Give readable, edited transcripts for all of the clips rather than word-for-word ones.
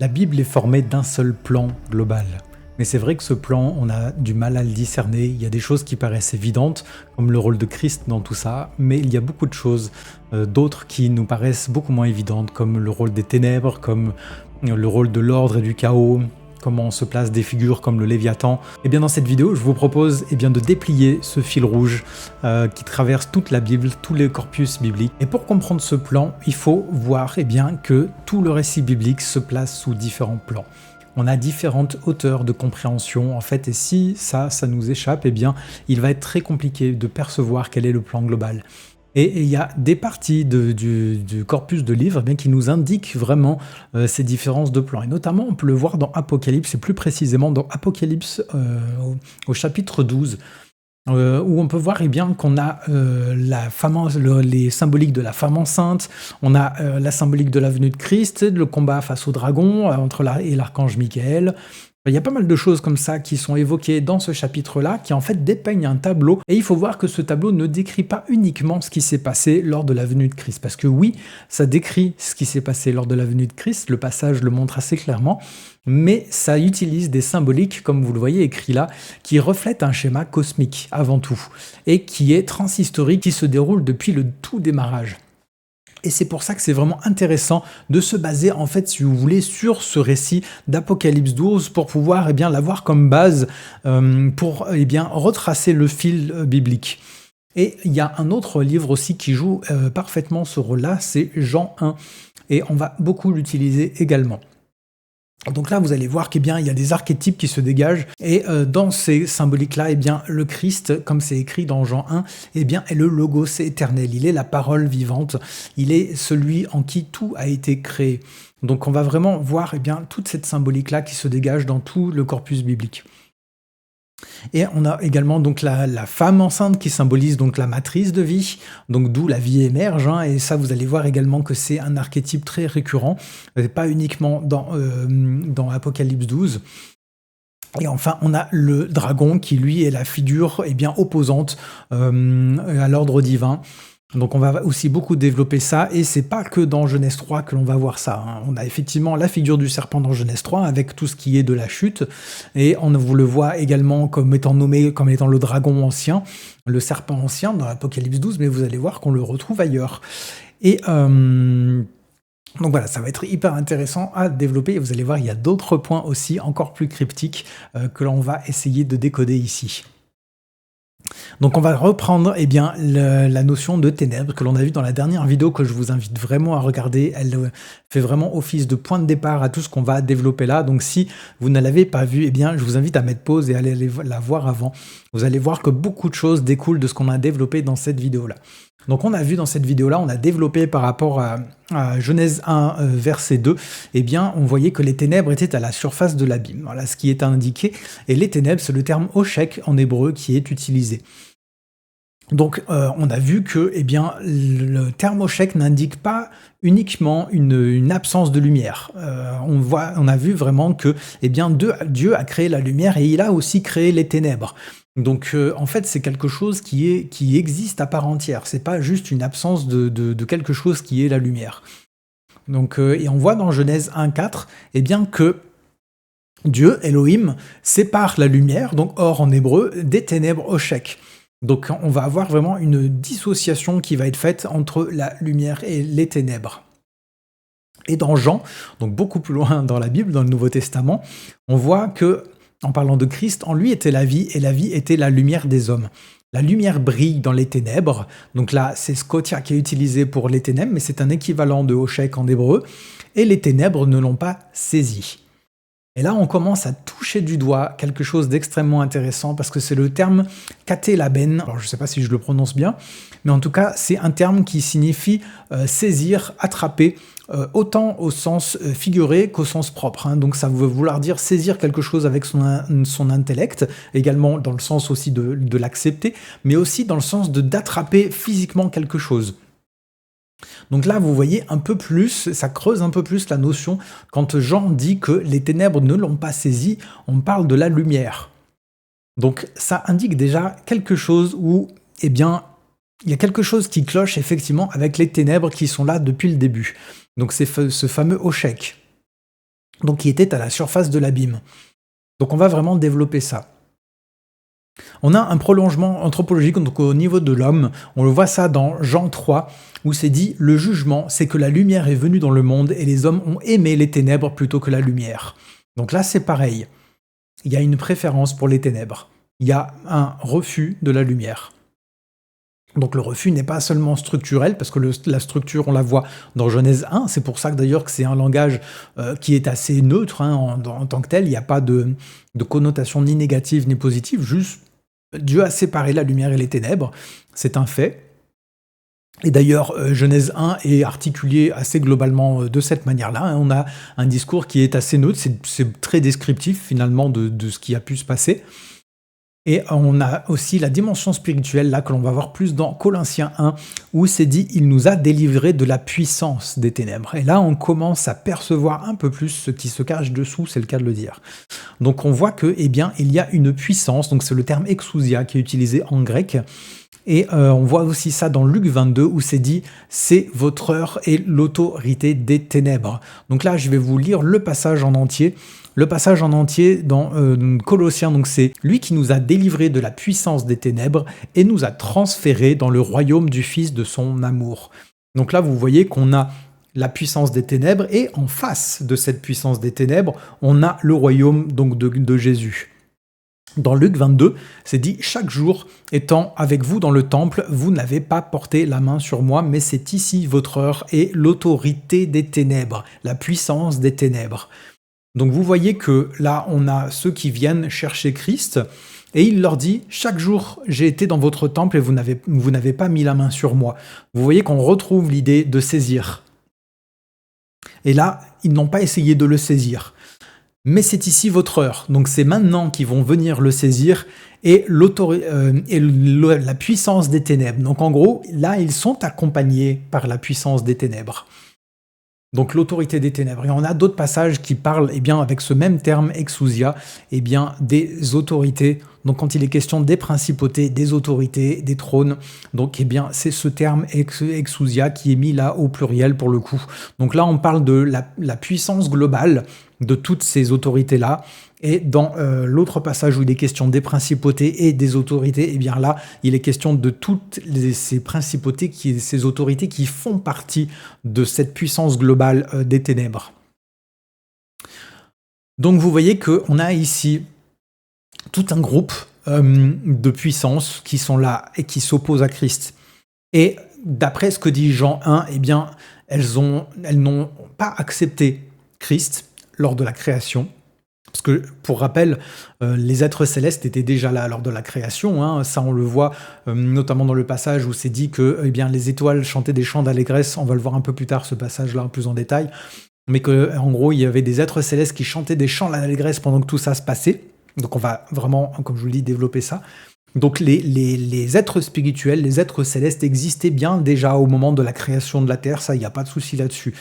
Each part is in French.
La Bible est formée d'un seul plan global. Mais c'est vrai que ce plan, on a du mal à le discerner. Il y a des choses qui paraissent évidentes, comme le rôle de Christ dans tout ça, mais il y a beaucoup de choses, d'autres qui nous paraissent beaucoup moins évidentes, comme le rôle des ténèbres, comme le rôle de l'ordre et du chaos, comment se placent des figures comme le Léviathan. Et bien dans cette vidéo, je vous propose de déplier ce fil rouge qui traverse toute la Bible, tous les corpus bibliques. Et pour comprendre ce plan, il faut voir que tout le récit biblique se place sous différents plans. On a différentes hauteurs de compréhension en fait, et si ça nous échappe, il va être très compliqué de percevoir quel est le plan global. Et il y a des parties du corpus de livres qui nous indiquent vraiment ces différences de plans. Et notamment, on peut le voir dans Apocalypse, et plus précisément dans Apocalypse au chapitre 12, où on peut voir qu'on a les symboliques de la femme enceinte, on a la symbolique de la venue de Christ, le combat face au dragon entre et l'archange Michael. Il y a pas mal de choses comme ça qui sont évoquées dans ce chapitre-là, qui en fait dépeignent un tableau, et il faut voir que ce tableau ne décrit pas uniquement ce qui s'est passé lors de la venue de Christ, parce que oui, ça décrit ce qui s'est passé lors de la venue de Christ, le passage le montre assez clairement, mais ça utilise des symboliques, comme vous le voyez écrit là, qui reflètent un schéma cosmique avant tout, et qui est transhistorique, qui se déroule depuis le tout démarrage. Et c'est pour ça que c'est vraiment intéressant de se baser, en fait, si vous voulez, sur ce récit d'Apocalypse 12 pour pouvoir l'avoir comme base pour retracer le fil biblique. Et il y a un autre livre aussi qui joue parfaitement ce rôle-là, c'est Jean 1. Et on va beaucoup l'utiliser également. Donc là, vous allez voir il y a des archétypes qui se dégagent, et dans ces symboliques-là, le Christ, comme c'est écrit dans Jean 1, est le Logos éternel, il est la parole vivante, il est celui en qui tout a été créé. Donc on va vraiment voir toute cette symbolique-là qui se dégage dans tout le corpus biblique. Et on a également donc la femme enceinte qui symbolise donc la matrice de vie, donc d'où la vie émerge, et ça vous allez voir également que c'est un archétype très récurrent, pas uniquement dans Apocalypse 12. Et enfin, on a le dragon qui lui est la figure opposante à l'ordre divin. Donc on va aussi beaucoup développer ça, et c'est pas que dans Genèse 3 que l'on va voir ça. On a effectivement la figure du serpent dans Genèse 3 avec tout ce qui est de la chute, et on vous le voit également comme étant nommé comme étant le dragon ancien, le serpent ancien dans l'Apocalypse 12, mais vous allez voir qu'on le retrouve ailleurs. Et donc voilà, ça va être hyper intéressant à développer, et vous allez voir, il y a d'autres points aussi encore plus cryptiques que l'on va essayer de décoder ici. Donc on va reprendre la notion de ténèbres que l'on a vu dans la dernière vidéo, que je vous invite vraiment à regarder. Elle fait vraiment office de point de départ à tout ce qu'on va développer là. Donc si vous ne l'avez pas vue, je vous invite à mettre pause et à aller la voir avant. Vous allez voir que beaucoup de choses découlent de ce qu'on a développé dans cette vidéo-là. Donc on a vu dans cette vidéo-là, on a développé par rapport à Genèse 1, verset 2, on voyait que les ténèbres étaient à la surface de l'abîme. Voilà ce qui est indiqué, et les ténèbres, c'est le terme Oshek en hébreu qui est utilisé. Donc on a vu que le terme Oshek n'indique pas uniquement une absence de lumière. On a vu vraiment que Dieu a créé la lumière, et il a aussi créé les ténèbres. Donc en fait, c'est quelque chose qui existe à part entière. C'est pas juste une absence de quelque chose qui est la lumière. Donc et on voit dans Genèse 1,4 que Dieu, Elohim, sépare la lumière, donc or en hébreu, des ténèbres Oshek. Donc on va avoir vraiment une dissociation qui va être faite entre la lumière et les ténèbres. Et dans Jean, donc beaucoup plus loin dans la Bible, dans le Nouveau Testament, on voit que, en parlant de Christ, en lui était la vie, et la vie était la lumière des hommes. La lumière brille dans les ténèbres, donc là c'est Scotia qui est utilisé pour les ténèbres, mais c'est un équivalent de Oshek en hébreu, et les ténèbres ne l'ont pas saisi. Et là, on commence à toucher du doigt quelque chose d'extrêmement intéressant, parce que c'est le terme katelaben. Alors, je ne sais pas si je le prononce bien, mais en tout cas, c'est un terme qui signifie saisir, attraper, autant au sens figuré qu'au sens propre. Donc, ça veut vouloir dire saisir quelque chose avec son intellect, également dans le sens aussi de l'accepter, mais aussi dans le sens d'attraper physiquement quelque chose. Donc là, vous voyez un peu plus, ça creuse un peu plus la notion. Quand Jean dit que les ténèbres ne l'ont pas saisi, on parle de la lumière. Donc ça indique déjà quelque chose où, il y a quelque chose qui cloche effectivement avec les ténèbres qui sont là depuis le début. Donc c'est ce fameux Oshek. donc qui était à la surface de l'abîme. Donc on va vraiment développer ça. On a un prolongement anthropologique donc au niveau de l'homme. On le voit ça dans Jean 3, où c'est dit « Le jugement, c'est que la lumière est venue dans le monde et les hommes ont aimé les ténèbres plutôt que la lumière. » Donc là, c'est pareil. Il y a une préférence pour les ténèbres. Il y a un refus de la lumière. Donc le refus n'est pas seulement structurel, parce que la structure, on la voit dans Genèse 1. C'est pour ça que d'ailleurs que c'est un langage qui est assez neutre en tant que tel. Il n'y a pas de connotation ni négative ni positive, juste Dieu a séparé la lumière et les ténèbres. C'est un fait. Et d'ailleurs, Genèse 1 est articulé assez globalement de cette manière-là. On a un discours qui est assez neutre, c'est très descriptif finalement de ce qui a pu se passer. Et on a aussi la dimension spirituelle, là, que l'on va voir plus dans Colossiens 1, où c'est dit « Il nous a délivrés de la puissance des ténèbres ». Et là, on commence à percevoir un peu plus ce qui se cache dessous, c'est le cas de le dire. Donc on voit que, eh bien, il y a une puissance, donc c'est le terme exousia qui est utilisé en grec. Et on voit aussi ça dans Luc 22, où c'est dit « C'est votre heure et l'autorité des ténèbres ». Donc là, je vais vous lire le passage en entier. Le passage en entier dans Colossiens, donc c'est lui qui nous a délivrés de la puissance des ténèbres et nous a transférés dans le royaume du Fils de son amour. Donc là, vous voyez qu'on a la puissance des ténèbres et en face de cette puissance des ténèbres, on a le royaume donc de Jésus. Dans Luc 22, c'est dit « Chaque jour, étant avec vous dans le temple, vous n'avez pas porté la main sur moi, mais c'est ici votre heure et l'autorité des ténèbres, la puissance des ténèbres. » Donc vous voyez que là, on a ceux qui viennent chercher Christ, et il leur dit « Chaque jour, j'ai été dans votre temple et vous n'avez pas mis la main sur moi. » Vous voyez qu'on retrouve l'idée de saisir. Et là, ils n'ont pas essayé de le saisir. Mais c'est ici votre heure. Donc c'est maintenant qu'ils vont venir le saisir et la puissance des ténèbres. Donc en gros, là, ils sont accompagnés par la puissance des ténèbres. Donc l'autorité des ténèbres. Et on a d'autres passages qui parlent, eh bien, avec ce même terme exousia, eh bien, des autorités. Donc quand il est question des principautés, des autorités, des trônes, donc eh bien, c'est ce terme exousia qui est mis là au pluriel pour le coup. Donc là, on parle de la puissance globale de toutes ces autorités-là. Et dans l'autre passage où il est question des principautés et des autorités, eh bien là, il est question de toutes ces principautés, ces autorités qui font partie de cette puissance globale des ténèbres. Donc vous voyez qu'on a ici tout un groupe de puissances qui sont là et qui s'opposent à Christ. Et d'après ce que dit Jean 1, eh bien, elles n'ont pas accepté Christ lors de la création. Parce que, pour rappel, les êtres célestes étaient déjà là lors de la création. Ça, on le voit notamment dans le passage où c'est dit que eh bien, les étoiles chantaient des chants d'allégresse. On va le voir un peu plus tard, ce passage-là, plus en détail. Mais qu'en gros, il y avait des êtres célestes qui chantaient des chants d'allégresse pendant que tout ça se passait. Donc on va vraiment, comme je vous le dis, développer ça. Donc les êtres spirituels, les êtres célestes existaient bien déjà au moment de la création de la Terre. Ça, il n'y a pas de souci là-dessus.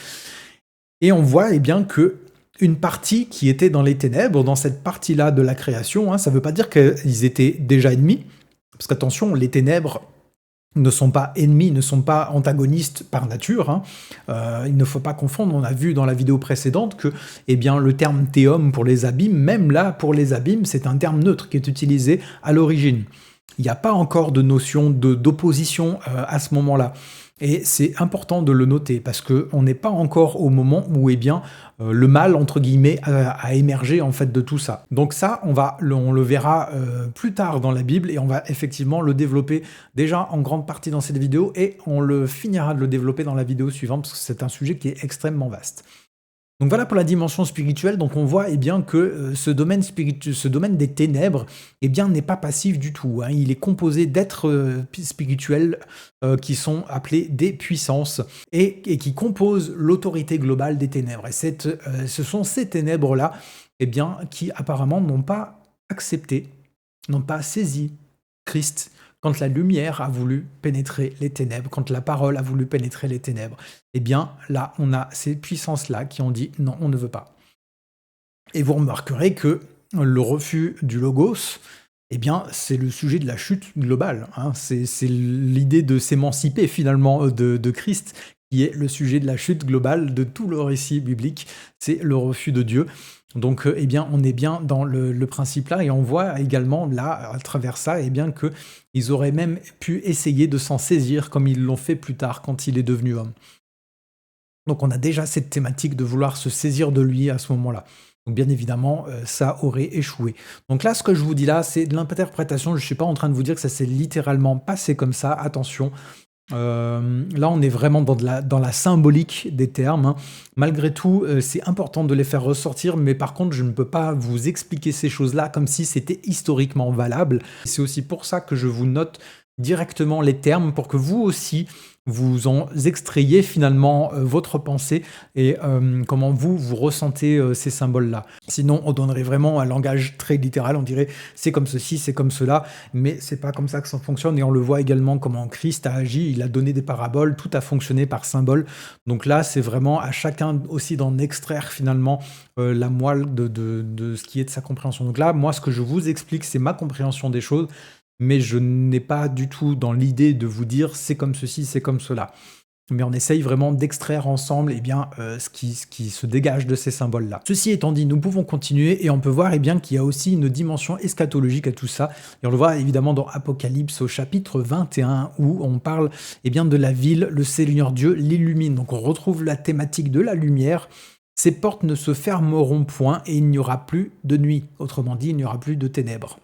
Et on voit eh bien que une partie qui était dans les ténèbres, dans cette partie-là de la création, ça ne veut pas dire qu'ils étaient déjà ennemis, parce qu'attention, les ténèbres ne sont pas ennemis, ne sont pas antagonistes par nature. Il ne faut pas confondre, on a vu dans la vidéo précédente que eh bien, le terme théum pour les abîmes, même là, pour les abîmes, c'est un terme neutre qui est utilisé à l'origine. Il n'y a pas encore de notion d'opposition à ce moment-là. Et c'est important de le noter parce qu'on n'est pas encore au moment où eh bien, le mal, entre guillemets, a émergé en fait de tout ça. Donc ça, on le verra plus tard dans la Bible et on va effectivement le développer déjà en grande partie dans cette vidéo et on le finira de le développer dans la vidéo suivante parce que c'est un sujet qui est extrêmement vaste. Donc voilà pour la dimension spirituelle. Donc on voit eh bien, que ce domaine des ténèbres eh bien, n'est pas passif du tout. Il est composé d'êtres spirituels qui sont appelés des puissances et qui composent l'autorité globale des ténèbres. Et ce sont ces ténèbres-là eh bien, qui apparemment n'ont pas accepté, n'ont pas saisi Christ quand la lumière a voulu pénétrer les ténèbres, quand la parole a voulu pénétrer les ténèbres, eh bien là, on a ces puissances-là qui ont dit « non, on ne veut pas ». Et vous remarquerez que le refus du logos, eh bien, c'est le sujet de la chute globale. C'est l'idée de s'émanciper finalement de Christ qui est le sujet de la chute globale de tout le récit biblique, c'est le refus de Dieu. Donc, eh bien, on est bien dans le principe là, et on voit également là, à travers ça, eh bien, qu'ils auraient même pu essayer de s'en saisir comme ils l'ont fait plus tard quand il est devenu homme. Donc on a déjà cette thématique de vouloir se saisir de lui à ce moment-là. Donc bien évidemment, ça aurait échoué. Donc là, ce que je vous dis là, c'est de l'interprétation. Je ne suis pas en train de vous dire que ça s'est littéralement passé comme ça. Attention. Là, on est vraiment dans la symbolique des termes, hein. Malgré tout, c'est important de les faire ressortir, mais par contre, je ne peux pas vous expliquer ces choses-là comme si c'était historiquement valable. C'est aussi pour ça que je vous note directement les termes pour que vous aussi, vous en extrayiez finalement votre pensée et comment vous ressentez ces symboles-là. Sinon, on donnerait vraiment un langage très littéral, on dirait c'est comme ceci, c'est comme cela, mais c'est pas comme ça que ça fonctionne, et on le voit également comment Christ a agi, il a donné des paraboles, tout a fonctionné par symbole. Donc là, c'est vraiment à chacun aussi d'en extraire finalement la moelle de ce qui est de sa compréhension. Donc là, moi, ce que je vous explique, c'est ma compréhension des choses, mais je n'ai pas du tout dans l'idée de vous dire c'est comme ceci, c'est comme cela. Mais on essaye vraiment d'extraire ensemble eh bien, ce qui se dégage de ces symboles-là. Ceci étant dit, nous pouvons continuer et on peut voir eh bien, qu'il y a aussi une dimension eschatologique à tout ça. Et on le voit évidemment dans Apocalypse au chapitre 21 où on parle eh bien, de la ville, le Seigneur Dieu l'illumine. Donc on retrouve la thématique de la lumière. Ces portes ne se fermeront point et il n'y aura plus de nuit. Autrement dit, il n'y aura plus de ténèbres.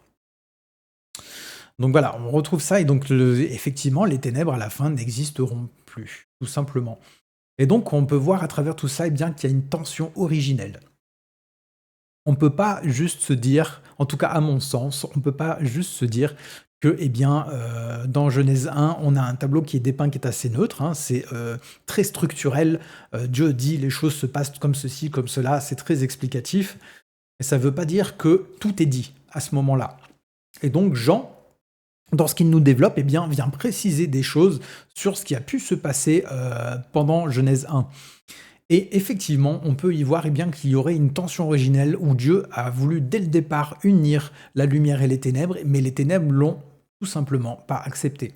Donc voilà, on retrouve ça, et donc effectivement, les ténèbres à la fin n'existeront plus, tout simplement. Et donc on peut voir à travers tout ça eh bien, qu'il y a une tension originelle. On ne peut pas juste se dire, en tout cas à mon sens, on ne peut pas juste se dire que eh bien, dans Genèse 1, on a un tableau qui est dépeint qui est assez neutre, hein, c'est très structurel, Dieu dit les choses se passent comme ceci, comme cela, c'est très explicatif, et ça ne veut pas dire que tout est dit à ce moment-là. Et donc Jean, dans ce qu'il nous développe, eh bien, vient préciser des choses sur ce qui a pu se passer pendant Genèse 1. Et effectivement, on peut y voir eh bien, qu'il y aurait une tension originelle où Dieu a voulu dès le départ unir la lumière et les ténèbres, mais les ténèbres l'ont tout simplement pas accepté.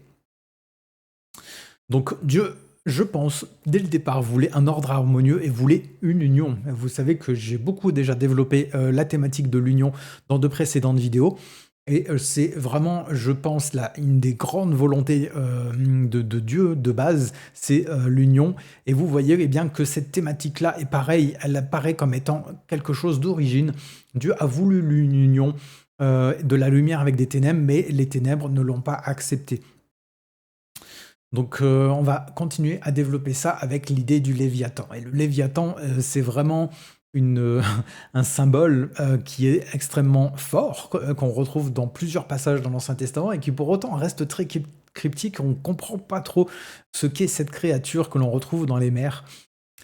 Donc Dieu, je pense, dès le départ, voulait un ordre harmonieux et voulait une union. Vous savez que j'ai beaucoup déjà développé la thématique de l'union dans de précédentes vidéos. Et c'est vraiment, je pense, là, une des grandes volontés de Dieu de base, c'est l'union. Et vous voyez eh bien, que cette thématique-là est pareille, elle apparaît comme étant quelque chose d'origine. Dieu a voulu l'union de la lumière avec des ténèbres, mais les ténèbres ne l'ont pas accepté. Donc on va continuer à développer ça avec l'idée du Léviathan. Et le Léviathan, c'est vraiment un symbole qui est extrêmement fort, qu'on retrouve dans plusieurs passages dans l'Ancien Testament et qui pour autant reste très cryptique. On ne comprend pas trop ce qu'est cette créature que l'on retrouve dans les mers.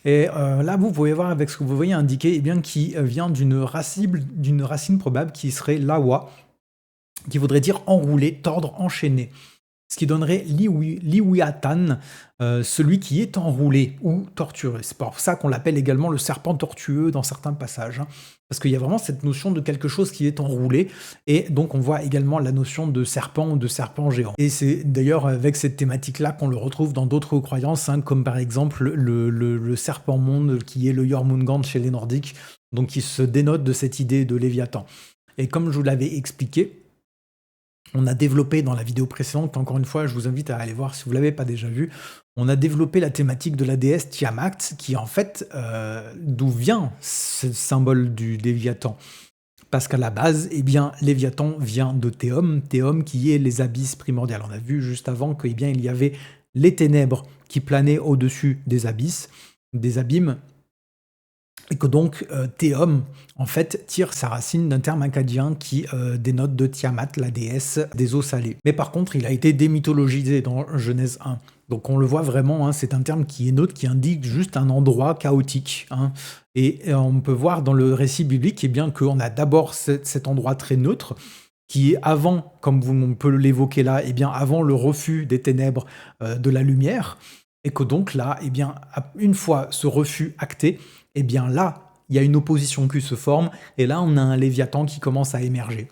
Et là, vous pouvez voir avec ce que vous voyez indiqué, eh bien, qui vient d'une racine probable qui serait lawa, qui voudrait dire enrouler, tordre, enchaîner. Ce qui donnerait Liwiatan, celui qui est enroulé ou torturé. C'est pour ça qu'on l'appelle également le serpent tortueux dans certains passages, hein, parce qu'il y a vraiment cette notion de quelque chose qui est enroulé, et donc on voit également la notion de serpent ou de serpent géant. Et c'est d'ailleurs avec cette thématique-là qu'on le retrouve dans d'autres croyances, hein, comme par exemple le serpent monde qui est le Jormungand chez les Nordiques, donc qui se dénote de cette idée de Léviathan. Et comme je vous l'avais expliqué, on a développé dans la vidéo précédente, encore une fois, je vous invite à aller voir si vous ne l'avez pas déjà vu, on a développé la thématique de la déesse Tiamat, qui en fait, d'où vient ce symbole du Léviathan. Parce qu'à la base, eh bien, Léviathan vient de Théum qui est les abysses primordiales. On a vu juste avant qu'il y avait les ténèbres qui planaient au-dessus des abysses, des abîmes, et que donc Théum, en fait, tire sa racine d'un terme akkadien qui dénote de Tiamat, la déesse des eaux salées. Mais par contre, il a été démythologisé dans Genèse 1. Donc on le voit vraiment, hein, c'est un terme qui est neutre, qui indique juste un endroit chaotique. Hein. Et on peut voir dans le récit biblique eh bien, qu'on a d'abord cet endroit très neutre, qui est avant, comme on peut l'évoquer là, eh bien, avant le refus des ténèbres de la lumière, et que donc là, eh bien, une fois ce refus acté, eh bien là, il y a une opposition qui se forme, et là, on a un Léviathan qui commence à émerger.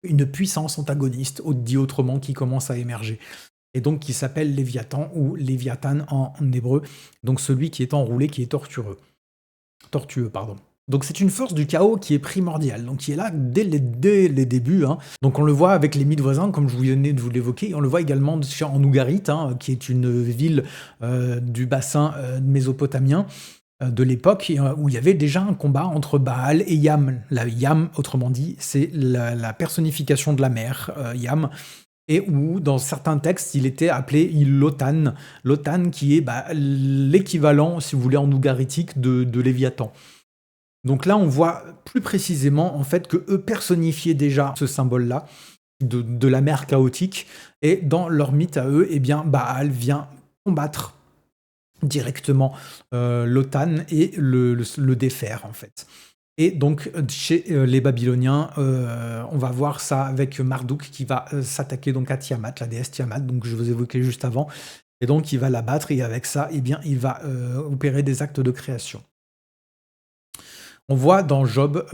Une puissance antagoniste, dit autrement, qui commence à émerger. et donc qui s'appelle Léviathan ou Léviathan en hébreu, donc celui qui est enroulé, qui est tortueux, pardon. Donc c'est une force du chaos qui est primordiale, donc qui est là dès les débuts, hein. Donc on le voit avec les mythes voisins, comme je venais de vous l'évoquer, on le voit également en Ougarit, hein, qui est une ville du bassin mésopotamien de l'époque, où il y avait déjà un combat entre Baal et Yam. La Yam, autrement dit, c'est la personnification de la mer, Yam, et où, dans certains textes, il était appelé Lotan. Lotan qui est l'équivalent, si vous voulez, en ougaritique de Léviathan. Donc là, on voit plus précisément en fait que eux personnifiaient déjà ce symbole-là de la mer chaotique, et dans leur mythe à eux, eh bien, Baal vient combattre directement Lotan et le défaire en fait. Et donc chez les Babyloniens, on va voir ça avec Marduk qui va s'attaquer donc à Tiamat, la déesse Tiamat, donc je vous évoquais juste avant, et donc il va la battre, et avec ça, eh bien, il va opérer des actes de création. On voit dans Job,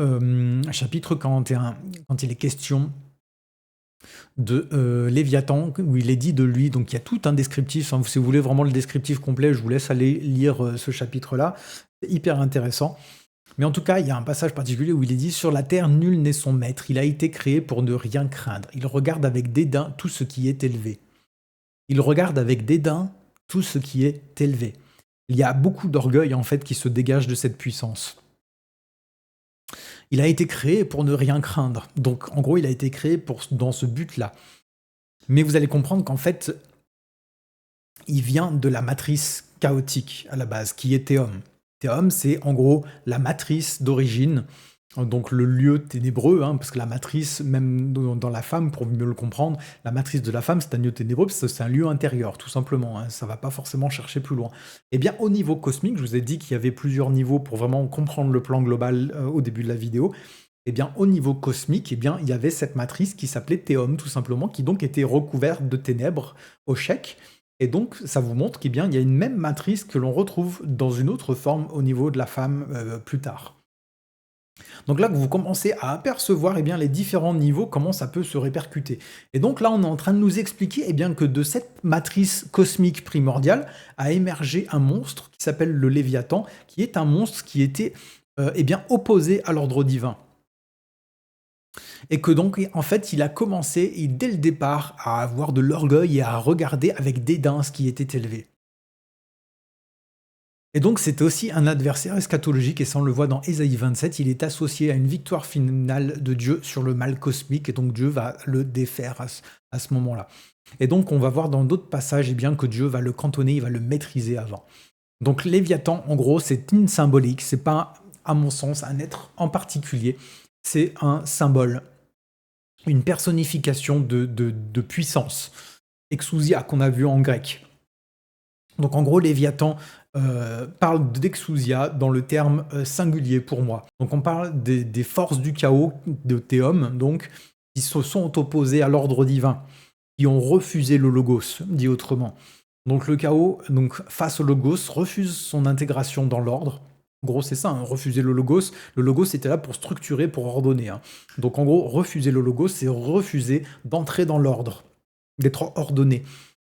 chapitre 41, quand il est question de Léviathan, où il est dit de lui, donc il y a tout un descriptif, hein, si vous voulez vraiment le descriptif complet, je vous laisse aller lire ce chapitre-là, c'est hyper intéressant. Mais en tout cas, il y a un passage particulier où il est dit « Sur la terre, nul n'est son maître, il a été créé pour ne rien craindre, il regarde avec dédain tout ce qui est élevé. » Il regarde avec dédain tout ce qui est élevé. Il y a beaucoup d'orgueil en fait qui se dégage de cette puissance. Il a été créé pour ne rien craindre. Donc, en gros, il a été créé dans ce but-là. Mais vous allez comprendre qu'en fait, il vient de la matrice chaotique à la base, qui est Théum. Théum, c'est en gros la matrice d'origine, donc le lieu ténébreux, hein, parce que la matrice, même dans la femme, pour mieux le comprendre, la matrice de la femme, c'est un lieu ténébreux, parce que c'est un lieu intérieur, tout simplement, hein, ça ne va pas forcément chercher plus loin. Et bien, au niveau cosmique, je vous ai dit qu'il y avait plusieurs niveaux pour vraiment comprendre le plan global au début de la vidéo. Et bien, au niveau cosmique, eh bien, il y avait cette matrice qui s'appelait Théum, tout simplement, qui donc était recouverte de ténèbres au chèque. Et donc, ça vous montre qu'il y a une même matrice que l'on retrouve dans une autre forme au niveau de la femme plus tard. Donc là, vous commencez à apercevoir les différents niveaux, comment ça peut se répercuter. Et donc là, on est en train de nous expliquer que de cette matrice cosmique primordiale a émergé un monstre qui s'appelle le Léviathan, qui est un monstre qui était opposé à l'ordre divin. Et que donc, en fait, il a commencé, dès le départ, à avoir de l'orgueil et à regarder avec dédain ce qui était élevé. Et donc, c'était aussi un adversaire eschatologique, et ça, on le voit dans Ésaïe 27, il est associé à une victoire finale de Dieu sur le mal cosmique, et donc Dieu va le défaire à ce moment-là. Et donc, on va voir dans d'autres passages que Dieu va le cantonner, il va le maîtriser avant. Donc, Léviathan, en gros, c'est une symbolique, c'est pas, à mon sens, un être en particulier, c'est un symbole, une personnification de puissance, exousia qu'on a vu en grec. Donc en gros, Léviathan parle d'exousia dans le terme singulier pour moi. Donc on parle des forces du chaos de Théum, donc, qui se sont opposées à l'ordre divin, qui ont refusé le logos, dit autrement. Donc le chaos, donc, face au logos, refuse son intégration dans l'ordre. En gros, c'est ça, hein, refuser le logos. Le logos était là pour structurer, pour ordonner. Hein. Donc en gros, refuser le logos, c'est refuser d'entrer dans l'ordre, d'être ordonné.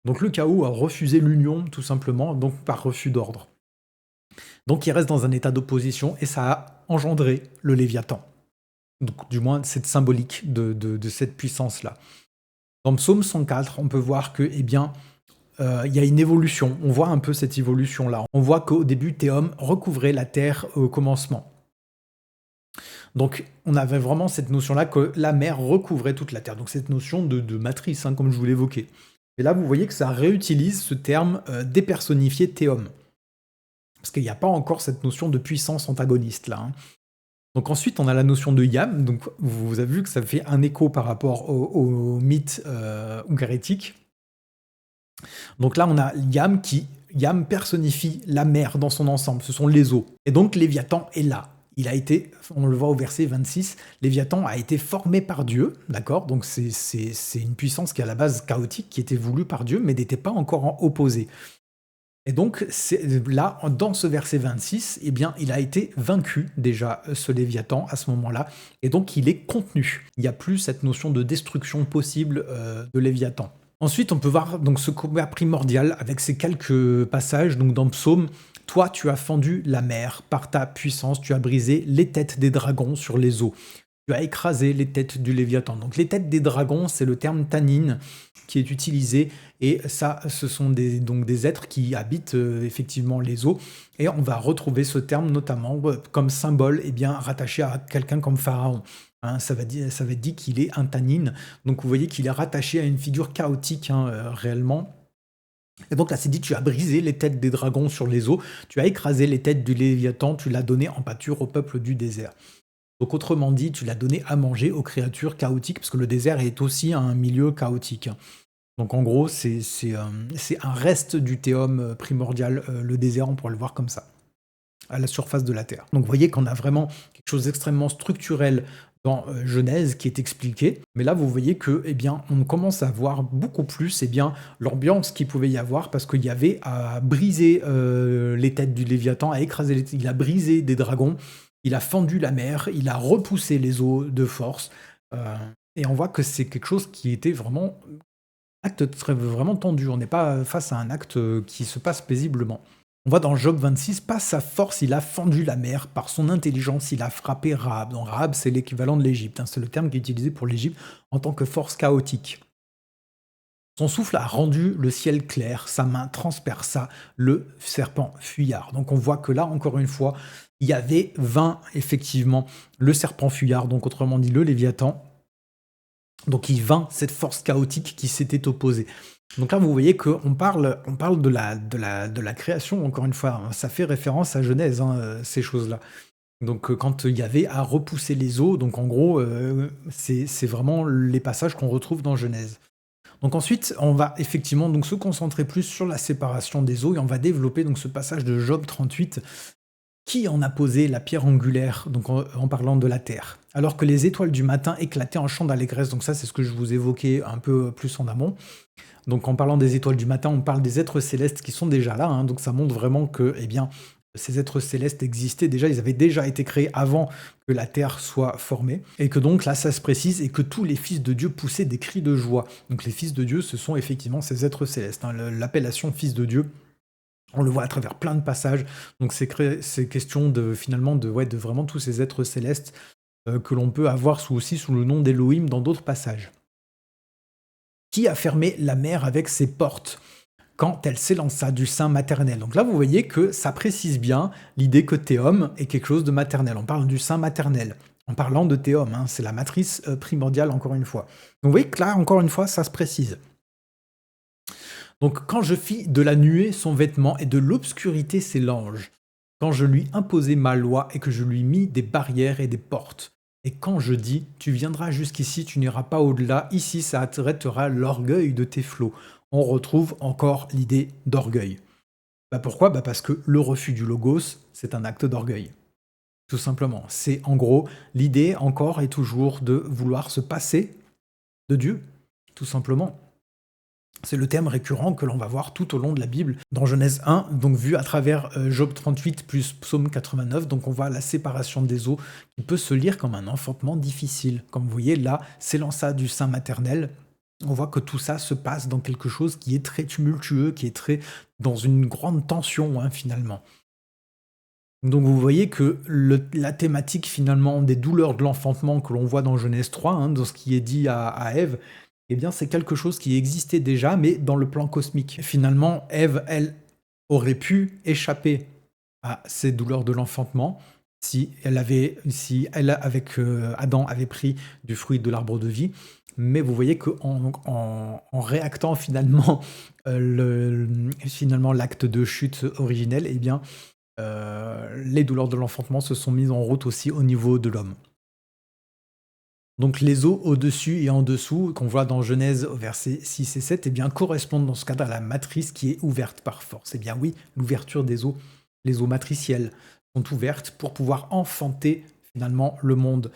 Donc le chaos a refusé l'union, tout simplement, donc par refus d'ordre. Donc il reste dans un état d'opposition, et ça a engendré le Léviathan. Donc du moins, cette symbolique de cette puissance-là. Dans Psaume 104, on peut voir que, il y a une évolution. On voit un peu cette évolution-là. On voit qu'au début, Théum recouvrait la terre au commencement. Donc, on avait vraiment cette notion-là que la mer recouvrait toute la terre. Donc, cette notion de matrice, hein, comme je vous l'évoquais. Et là, vous voyez que ça réutilise ce terme dépersonnifié Théum. Parce qu'il n'y a pas encore cette notion de puissance antagoniste, là. Hein. Donc ensuite, on a la notion de Yam. Donc, vous avez vu que ça fait un écho par rapport au mythe ougaritique. Donc là, on a Yam personnifie la mer dans son ensemble, ce sont les eaux. Et donc Léviathan est là. Il a été, on le voit au verset 26, Léviathan a été formé par Dieu, d'accord? Donc c'est une puissance qui est à la base chaotique, qui était voulue par Dieu, mais n'était pas encore opposée. Et donc là, dans ce verset 26, il a été vaincu déjà, ce Léviathan, à ce moment-là, et donc il est contenu. Il n'y a plus cette notion de destruction possible de Léviathan. Ensuite, on peut voir donc ce combat primordial avec ces quelques passages. Donc dans Psaume, toi, tu as fendu la mer par ta puissance, tu as brisé les têtes des dragons sur les eaux. Tu as écrasé les têtes du Léviathan. Donc les têtes des dragons, c'est le terme tannin qui est utilisé. Et ça, ce sont donc des êtres qui habitent effectivement les eaux. Et on va retrouver ce terme notamment comme symbole rattaché à quelqu'un comme Pharaon. Hein, ça va être dit qu'il est un tannin. Donc vous voyez qu'il est rattaché à une figure chaotique réellement. Et donc là, c'est dit, tu as brisé les têtes des dragons sur les eaux, tu as écrasé les têtes du Léviathan, tu l'as donné en pâture au peuple du désert. Donc autrement dit, tu l'as donné à manger aux créatures chaotiques, parce que le désert est aussi un milieu chaotique. Donc en gros, c'est un reste du théum primordial, le désert, on pourrait le voir comme ça, à la surface de la Terre. Donc vous voyez qu'on a vraiment quelque chose d'extrêmement structurel dans Genèse qui est expliqué. Mais là, vous voyez que, on commence à voir beaucoup plus l'ambiance qu'il pouvait y avoir, parce qu'il y avait à briser les têtes du Léviathan, à écraser il a brisé des dragons, il a fendu la mer, il a repoussé les eaux de force. Et on voit que c'est quelque chose qui était vraiment vraiment tendu. On n'est pas face à un acte qui se passe paisiblement. On voit dans Job 26, par sa force, il a fendu la mer, par son intelligence, il a frappé Rahab. Donc Rahab, c'est l'équivalent de l'Égypte, c'est le terme qui est utilisé pour l'Égypte en tant que force chaotique. Son souffle a rendu le ciel clair, sa main transperça le serpent fuyard. Donc on voit que là, encore une fois, il y avait 20, effectivement, le serpent fuyard, donc autrement dit le Léviathan. Donc il vint cette force chaotique qui s'était opposée. Donc là, vous voyez qu'on parle de la création, encore une fois. Ça fait référence à Genèse, ces choses-là. Donc quand il y avait à repousser les eaux, donc en gros, c'est vraiment les passages qu'on retrouve dans Genèse. Donc ensuite, on va effectivement donc se concentrer plus sur la séparation des eaux et on va développer donc ce passage de Job 38 qui en a posé la pierre angulaire, donc en parlant de la terre. Alors que les étoiles du matin éclataient en chants d'allégresse, donc ça c'est ce que je vous évoquais un peu plus en amont. Donc en parlant des étoiles du matin, on parle des êtres célestes qui sont déjà là, donc ça montre vraiment que ces êtres célestes existaient déjà, ils avaient déjà été créés avant que la Terre soit formée, et que donc là ça se précise, et que tous les fils de Dieu poussaient des cris de joie. Donc les fils de Dieu, ce sont effectivement ces êtres célestes. L'appellation fils de Dieu, on le voit à travers plein de passages, donc c'est question de vraiment tous ces êtres célestes que l'on peut avoir aussi sous le nom d'Élohim dans d'autres passages. Qui a fermé la mer avec ses portes quand elle s'élança du sein maternel. Donc là, vous voyez que ça précise bien l'idée que théum est quelque chose de maternel. On parle du sein maternel, en parlant de théum, c'est la matrice primordiale, encore une fois. Donc vous voyez que là, encore une fois, ça se précise. Donc quand je fis de la nuée son vêtement et de l'obscurité ses langes, quand je lui imposai ma loi et que je lui mis des barrières et des portes, et quand je dis, tu viendras jusqu'ici, tu n'iras pas au-delà, ici ça arrêtera l'orgueil de tes flots. On retrouve encore l'idée d'orgueil. Pourquoi ? Parce que le refus du logos, c'est un acte d'orgueil. Tout simplement. C'est en gros l'idée encore et toujours de vouloir se passer de Dieu, tout simplement. C'est le thème récurrent que l'on va voir tout au long de la Bible. Dans Genèse 1, donc vu à travers Job 38 plus Psaume 89, donc on voit la séparation des eaux qui peut se lire comme un enfantement difficile. Comme vous voyez là, s'élança du sein maternel. On voit que tout ça se passe dans quelque chose qui est très tumultueux, qui est très dans une grande tension finalement. Donc vous voyez que la thématique finalement des douleurs de l'enfantement que l'on voit dans Genèse 3, dans ce qui est dit à Ève, c'est quelque chose qui existait déjà, mais dans le plan cosmique. Finalement, Ève, elle, aurait pu échapper à ces douleurs de l'enfantement si elle, avec Adam, avait pris du fruit de l'arbre de vie. Mais vous voyez qu'en réactant finalement l'acte de chute originel, les douleurs de l'enfantement se sont mises en route aussi au niveau de l'homme. Donc les eaux au-dessus et en dessous, qu'on voit dans Genèse au verset 6 et 7, correspondent dans ce cadre à la matrice qui est ouverte par force. Oui, l'ouverture des eaux, les eaux matricielles sont ouvertes pour pouvoir enfanter finalement le monde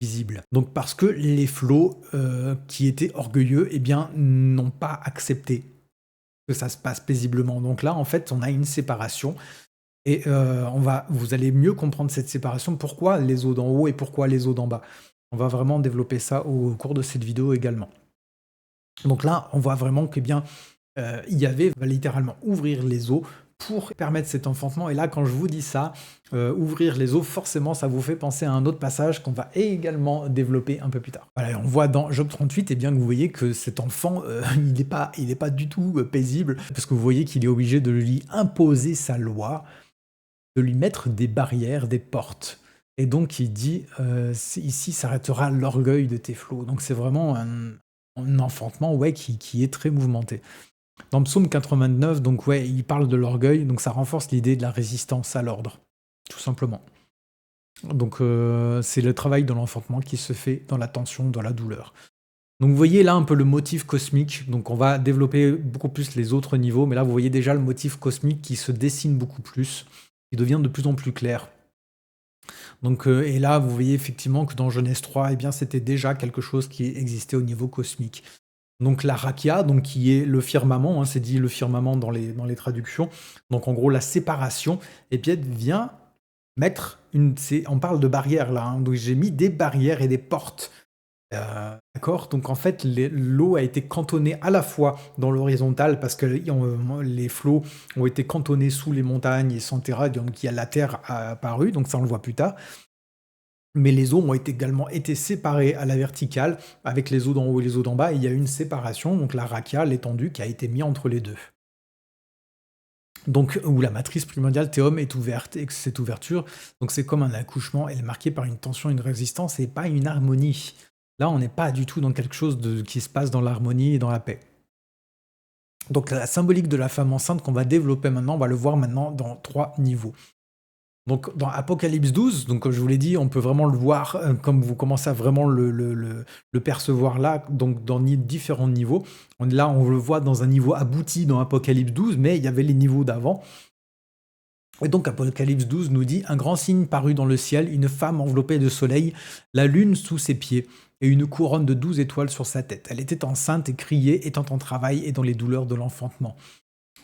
visible. Donc parce que les flots qui étaient orgueilleux, n'ont pas accepté que ça se passe paisiblement. Donc là, en fait, on a une séparation. Et vous allez mieux comprendre cette séparation, pourquoi les eaux d'en haut et pourquoi les eaux d'en bas. On va vraiment développer ça au cours de cette vidéo également. Donc là, on voit vraiment que bien, Yahvé va littéralement ouvrir les eaux pour permettre cet enfantement. Et là, quand je vous dis ça, ouvrir les eaux, forcément, ça vous fait penser à un autre passage qu'on va également développer un peu plus tard. Voilà, et on voit dans Job 38, et bien que vous voyez que cet enfant, il n'est pas du tout paisible, parce que vous voyez qu'il est obligé de lui imposer sa loi, de lui mettre des barrières, des portes. Et donc il dit, ici s'arrêtera l'orgueil de tes flots. Donc c'est vraiment un enfantement, ouais, qui est très mouvementé. Dans Psaume 89, donc ouais, il parle de l'orgueil, donc ça renforce l'idée de la résistance à l'ordre, tout simplement. Donc c'est le travail de l'enfantement qui se fait dans la tension, dans la douleur. Donc vous voyez là un peu le motif cosmique, donc on va développer beaucoup plus les autres niveaux, mais là vous voyez déjà le motif cosmique qui se dessine beaucoup plus, qui devient de plus en plus clair. Donc, et là vous voyez effectivement que dans Genèse 3, eh bien, c'était déjà quelque chose qui existait au niveau cosmique. Donc la rakia, donc qui est le firmament, hein, c'est dit le firmament dans les traductions. Donc en gros la séparation, et bien vient mettre on parle de barrières là, hein, donc j'ai mis des barrières et des portes. D'accord, donc en fait l'eau a été cantonnée à la fois dans l'horizontale parce que les flots ont été cantonnés sous les montagnes et sans terre, donc il y a la terre apparue, donc ça on le voit plus tard. Mais les eaux ont également été séparées à la verticale, avec les eaux d'en haut et les eaux d'en bas, et il y a une séparation, donc la rakia, l'étendue, qui a été mise entre les deux. Donc, où la matrice primordiale théum est ouverte, et que cette ouverture, donc c'est comme un accouchement, elle est marquée par une tension, une résistance, et pas une harmonie. Là, on n'est pas du tout dans quelque chose qui se passe dans l'harmonie et dans la paix. Donc la symbolique de la femme enceinte qu'on va développer maintenant, on va le voir maintenant dans 3 niveaux. Donc dans Apocalypse 12, donc comme je vous l'ai dit, on peut vraiment le voir, comme vous commencez à vraiment le percevoir là, donc dans différents niveaux. Là, on le voit dans un niveau abouti dans Apocalypse 12, mais il y avait les niveaux d'avant. Et donc Apocalypse 12 nous dit « Un grand signe parut dans le ciel, une femme enveloppée de soleil, la lune sous ses pieds, et une couronne de 12 étoiles sur sa tête. Elle était enceinte et criait, étant en travail et dans les douleurs de l'enfantement. »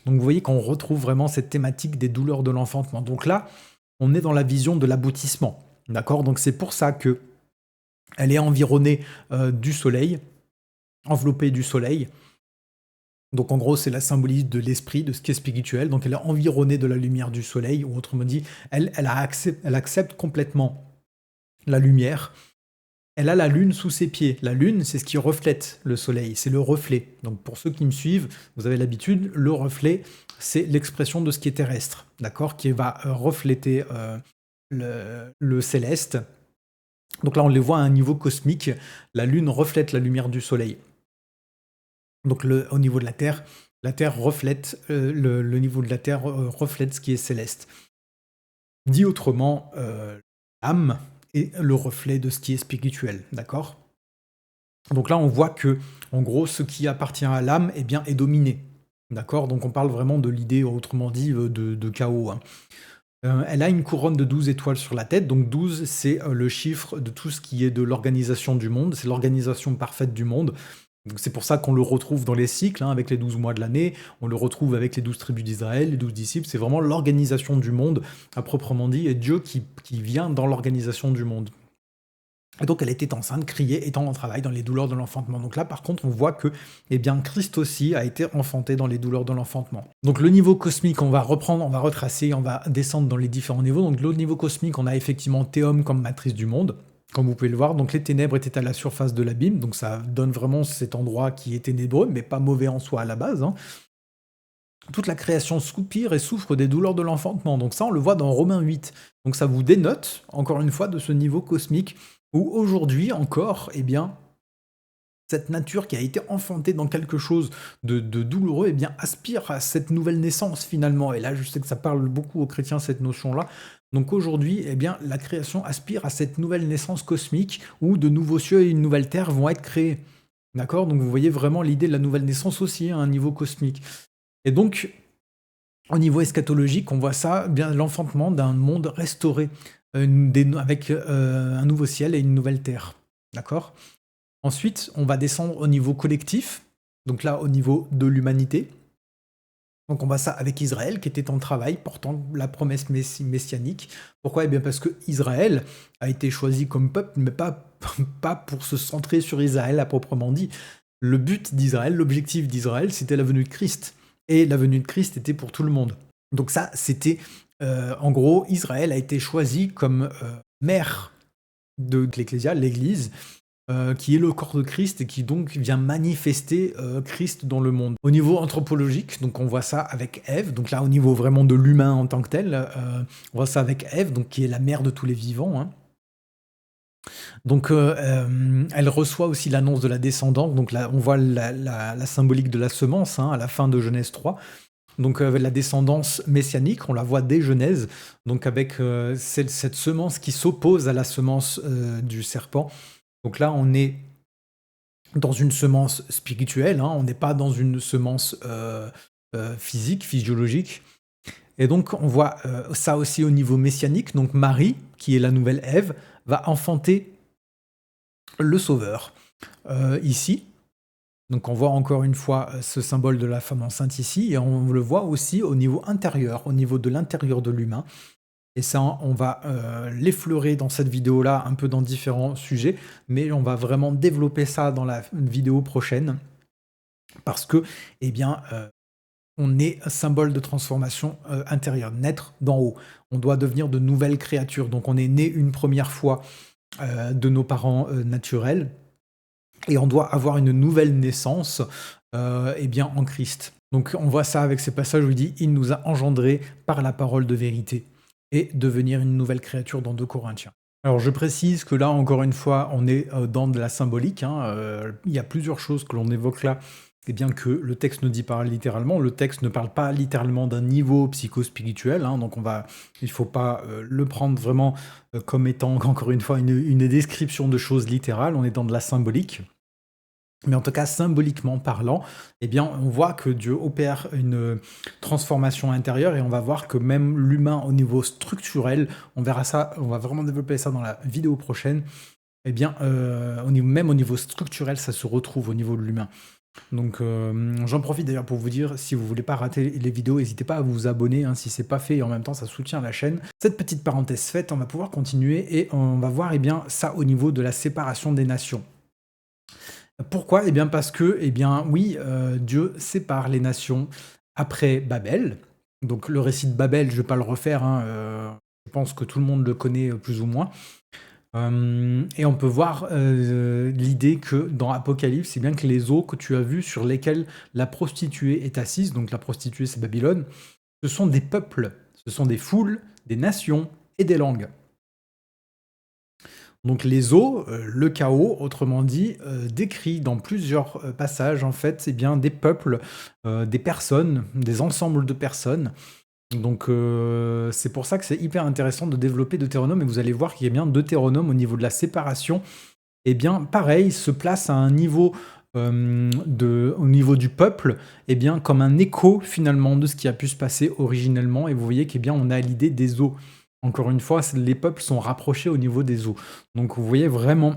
Donc vous voyez qu'on retrouve vraiment cette thématique des douleurs de l'enfantement. Donc là, on est dans la vision de l'aboutissement. D'accord? Donc c'est pour ça que elle est environnée du soleil, enveloppée du soleil. Donc en gros, c'est la symbolique de l'esprit, de ce qui est spirituel. Donc elle est environnée de la lumière du soleil, ou autrement dit, elle accepte complètement la lumière. Elle a la lune sous ses pieds. La lune, c'est ce qui reflète le soleil, c'est le reflet. Donc pour ceux qui me suivent, vous avez l'habitude, le reflet, c'est l'expression de ce qui est terrestre, d'accord, qui va refléter le céleste. Donc là, on les voit à un niveau cosmique. La lune reflète la lumière du soleil. Donc au niveau de la Terre reflète, le niveau de la Terre reflète ce qui est céleste. Dit autrement, l'âme est le reflet de ce qui est spirituel, d'accord? Donc là, on voit que, en gros, ce qui appartient à l'âme eh bien, est dominé. D'accord? Donc on parle vraiment de l'idée, autrement dit, de chaos. Hein. Elle a une couronne de 12 étoiles sur la tête. Donc 12, c'est le chiffre de tout ce qui est de l'organisation du monde. C'est l'organisation parfaite du monde. Donc c'est pour ça qu'on le retrouve dans les cycles, hein, avec les 12 mois de l'année. On le retrouve avec les 12 tribus d'Israël, les 12 disciples. C'est vraiment l'organisation du monde, à proprement dit, et Dieu qui vient dans l'organisation du monde. Et donc elle était enceinte, criait, étant en travail dans les douleurs de l'enfantement. Donc là, par contre, on voit que eh bien, Christ aussi a été enfanté dans les douleurs de l'enfantement. Donc le niveau cosmique, on va reprendre, on va retracer, on va descendre dans les différents niveaux. Donc le niveau cosmique, on a effectivement Théum comme matrice du monde, comme vous pouvez le voir. Donc les ténèbres étaient à la surface de l'abîme, donc ça donne vraiment cet endroit qui est ténébreux, mais pas mauvais en soi à la base. Hein. Toute la création soupire et souffre des douleurs de l'enfantement. Donc ça, on le voit dans Romains 8. Donc ça vous dénote, encore une fois, de ce niveau cosmique où aujourd'hui encore, eh bien, cette nature qui a été enfantée dans quelque chose de douloureux, eh bien, aspire à cette nouvelle naissance finalement. Et là, je sais que ça parle beaucoup aux chrétiens, cette notion-là. Donc aujourd'hui, eh bien, la création aspire à cette nouvelle naissance cosmique où de nouveaux cieux et une nouvelle terre vont être créés. D'accord? Donc vous voyez vraiment l'idée de la nouvelle naissance aussi à un niveau cosmique. Et donc, au niveau eschatologique, on voit ça, bien l'enfantement d'un monde restauré, avec un nouveau ciel et une nouvelle terre. D'accord? Ensuite, on va descendre au niveau collectif, donc là, au niveau de l'humanité. Donc on voit ça avec Israël, qui était en travail, portant la promesse messianique. Pourquoi? Eh bien parce que Israël a été choisi comme peuple, mais pas pour se centrer sur Israël à proprement dit. le but d'Israël, l'objectif d'Israël, c'était la venue de Christ. Et la venue de Christ était pour tout le monde. Donc ça, c'était, en gros, Israël a été choisi comme mère de l'Ecclésia, l'Église, qui est le corps de Christ et qui donc vient manifester Christ dans le monde. Au niveau anthropologique, donc on voit ça avec Ève, donc là au niveau vraiment de l'humain en tant que tel, on voit ça avec Ève, donc qui est la mère de tous les vivants, hein. Donc elle reçoit aussi l'annonce de la descendance, donc là on voit la symbolique de la semence, hein, à la fin de Genèse 3. Donc la descendance messianique, on la voit dès Genèse, donc avec cette semence qui s'oppose à la semence du serpent. Donc là, on est dans une semence spirituelle, hein, on n'est pas dans une semence physique, physiologique. Et donc, on voit ça aussi au niveau messianique. Donc Marie, qui est la nouvelle Ève, va enfanter le Sauveur ici. Donc on voit encore une fois ce symbole de la femme enceinte ici, et on le voit aussi au niveau intérieur, au niveau de l'intérieur de l'humain. Et ça, on va l'effleurer dans cette vidéo-là, un peu dans différents sujets, mais on va vraiment développer ça dans la vidéo prochaine, parce que, eh bien, on est un symbole de transformation intérieure, naître d'en haut. On doit devenir de nouvelles créatures. Donc on est né une première fois de nos parents naturels, et on doit avoir une nouvelle naissance eh bien, en Christ. Donc on voit ça avec ces passages où il dit « Il nous a engendrés par la parole de vérité » et devenir une nouvelle créature dans 2 Corinthiens. Alors je précise que là, encore une fois, on est dans de la symbolique, hein. Il y a plusieurs choses que l'on évoque là, et bien que le texte ne dit pas littéralement. Le texte ne parle pas littéralement d'un niveau psychospirituel, hein, donc il ne faut pas le prendre vraiment comme étant, encore une fois, une description de choses littérales. On est dans de la symbolique. Mais en tout cas, symboliquement parlant, eh bien, on voit que Dieu opère une transformation intérieure, et on va voir que même l'humain au niveau structurel, on verra ça, on va vraiment développer ça dans la vidéo prochaine, eh bien, même au niveau structurel, ça se retrouve au niveau de l'humain. Donc j'en profite d'ailleurs pour vous dire, si vous voulez pas rater les vidéos, n'hésitez pas à vous abonner, hein, si c'est pas fait, et en même temps ça soutient la chaîne. Cette petite parenthèse faite, on va pouvoir continuer, et on va voir bien ça au niveau de la séparation des nations. Pourquoi? Eh bien parce que, eh bien oui, Dieu sépare les nations après Babel. Donc le récit de Babel, je ne vais pas le refaire, hein, je pense que tout le monde le connaît plus ou moins. Et on peut voir l'idée que dans Apocalypse, c'est bien que les eaux que tu as vues sur lesquelles la prostituée est assise, donc la prostituée c'est Babylone, ce sont des peuples, ce sont des foules, des nations et des langues. Donc les eaux, le chaos, autrement dit, décrit dans plusieurs passages en fait, eh bien, des peuples, des personnes, des ensembles de personnes. Donc c'est pour ça que c'est hyper intéressant de développer Deutéronome, et vous allez voir qu'il y a bien Deutéronome au niveau de la séparation, et bien pareil, se place à un niveau au niveau du peuple, et bien comme un écho finalement de ce qui a pu se passer originellement, et vous voyez qu'on on a l'idée des eaux. Encore une fois, les peuples sont rapprochés au niveau des eaux. Donc vous voyez vraiment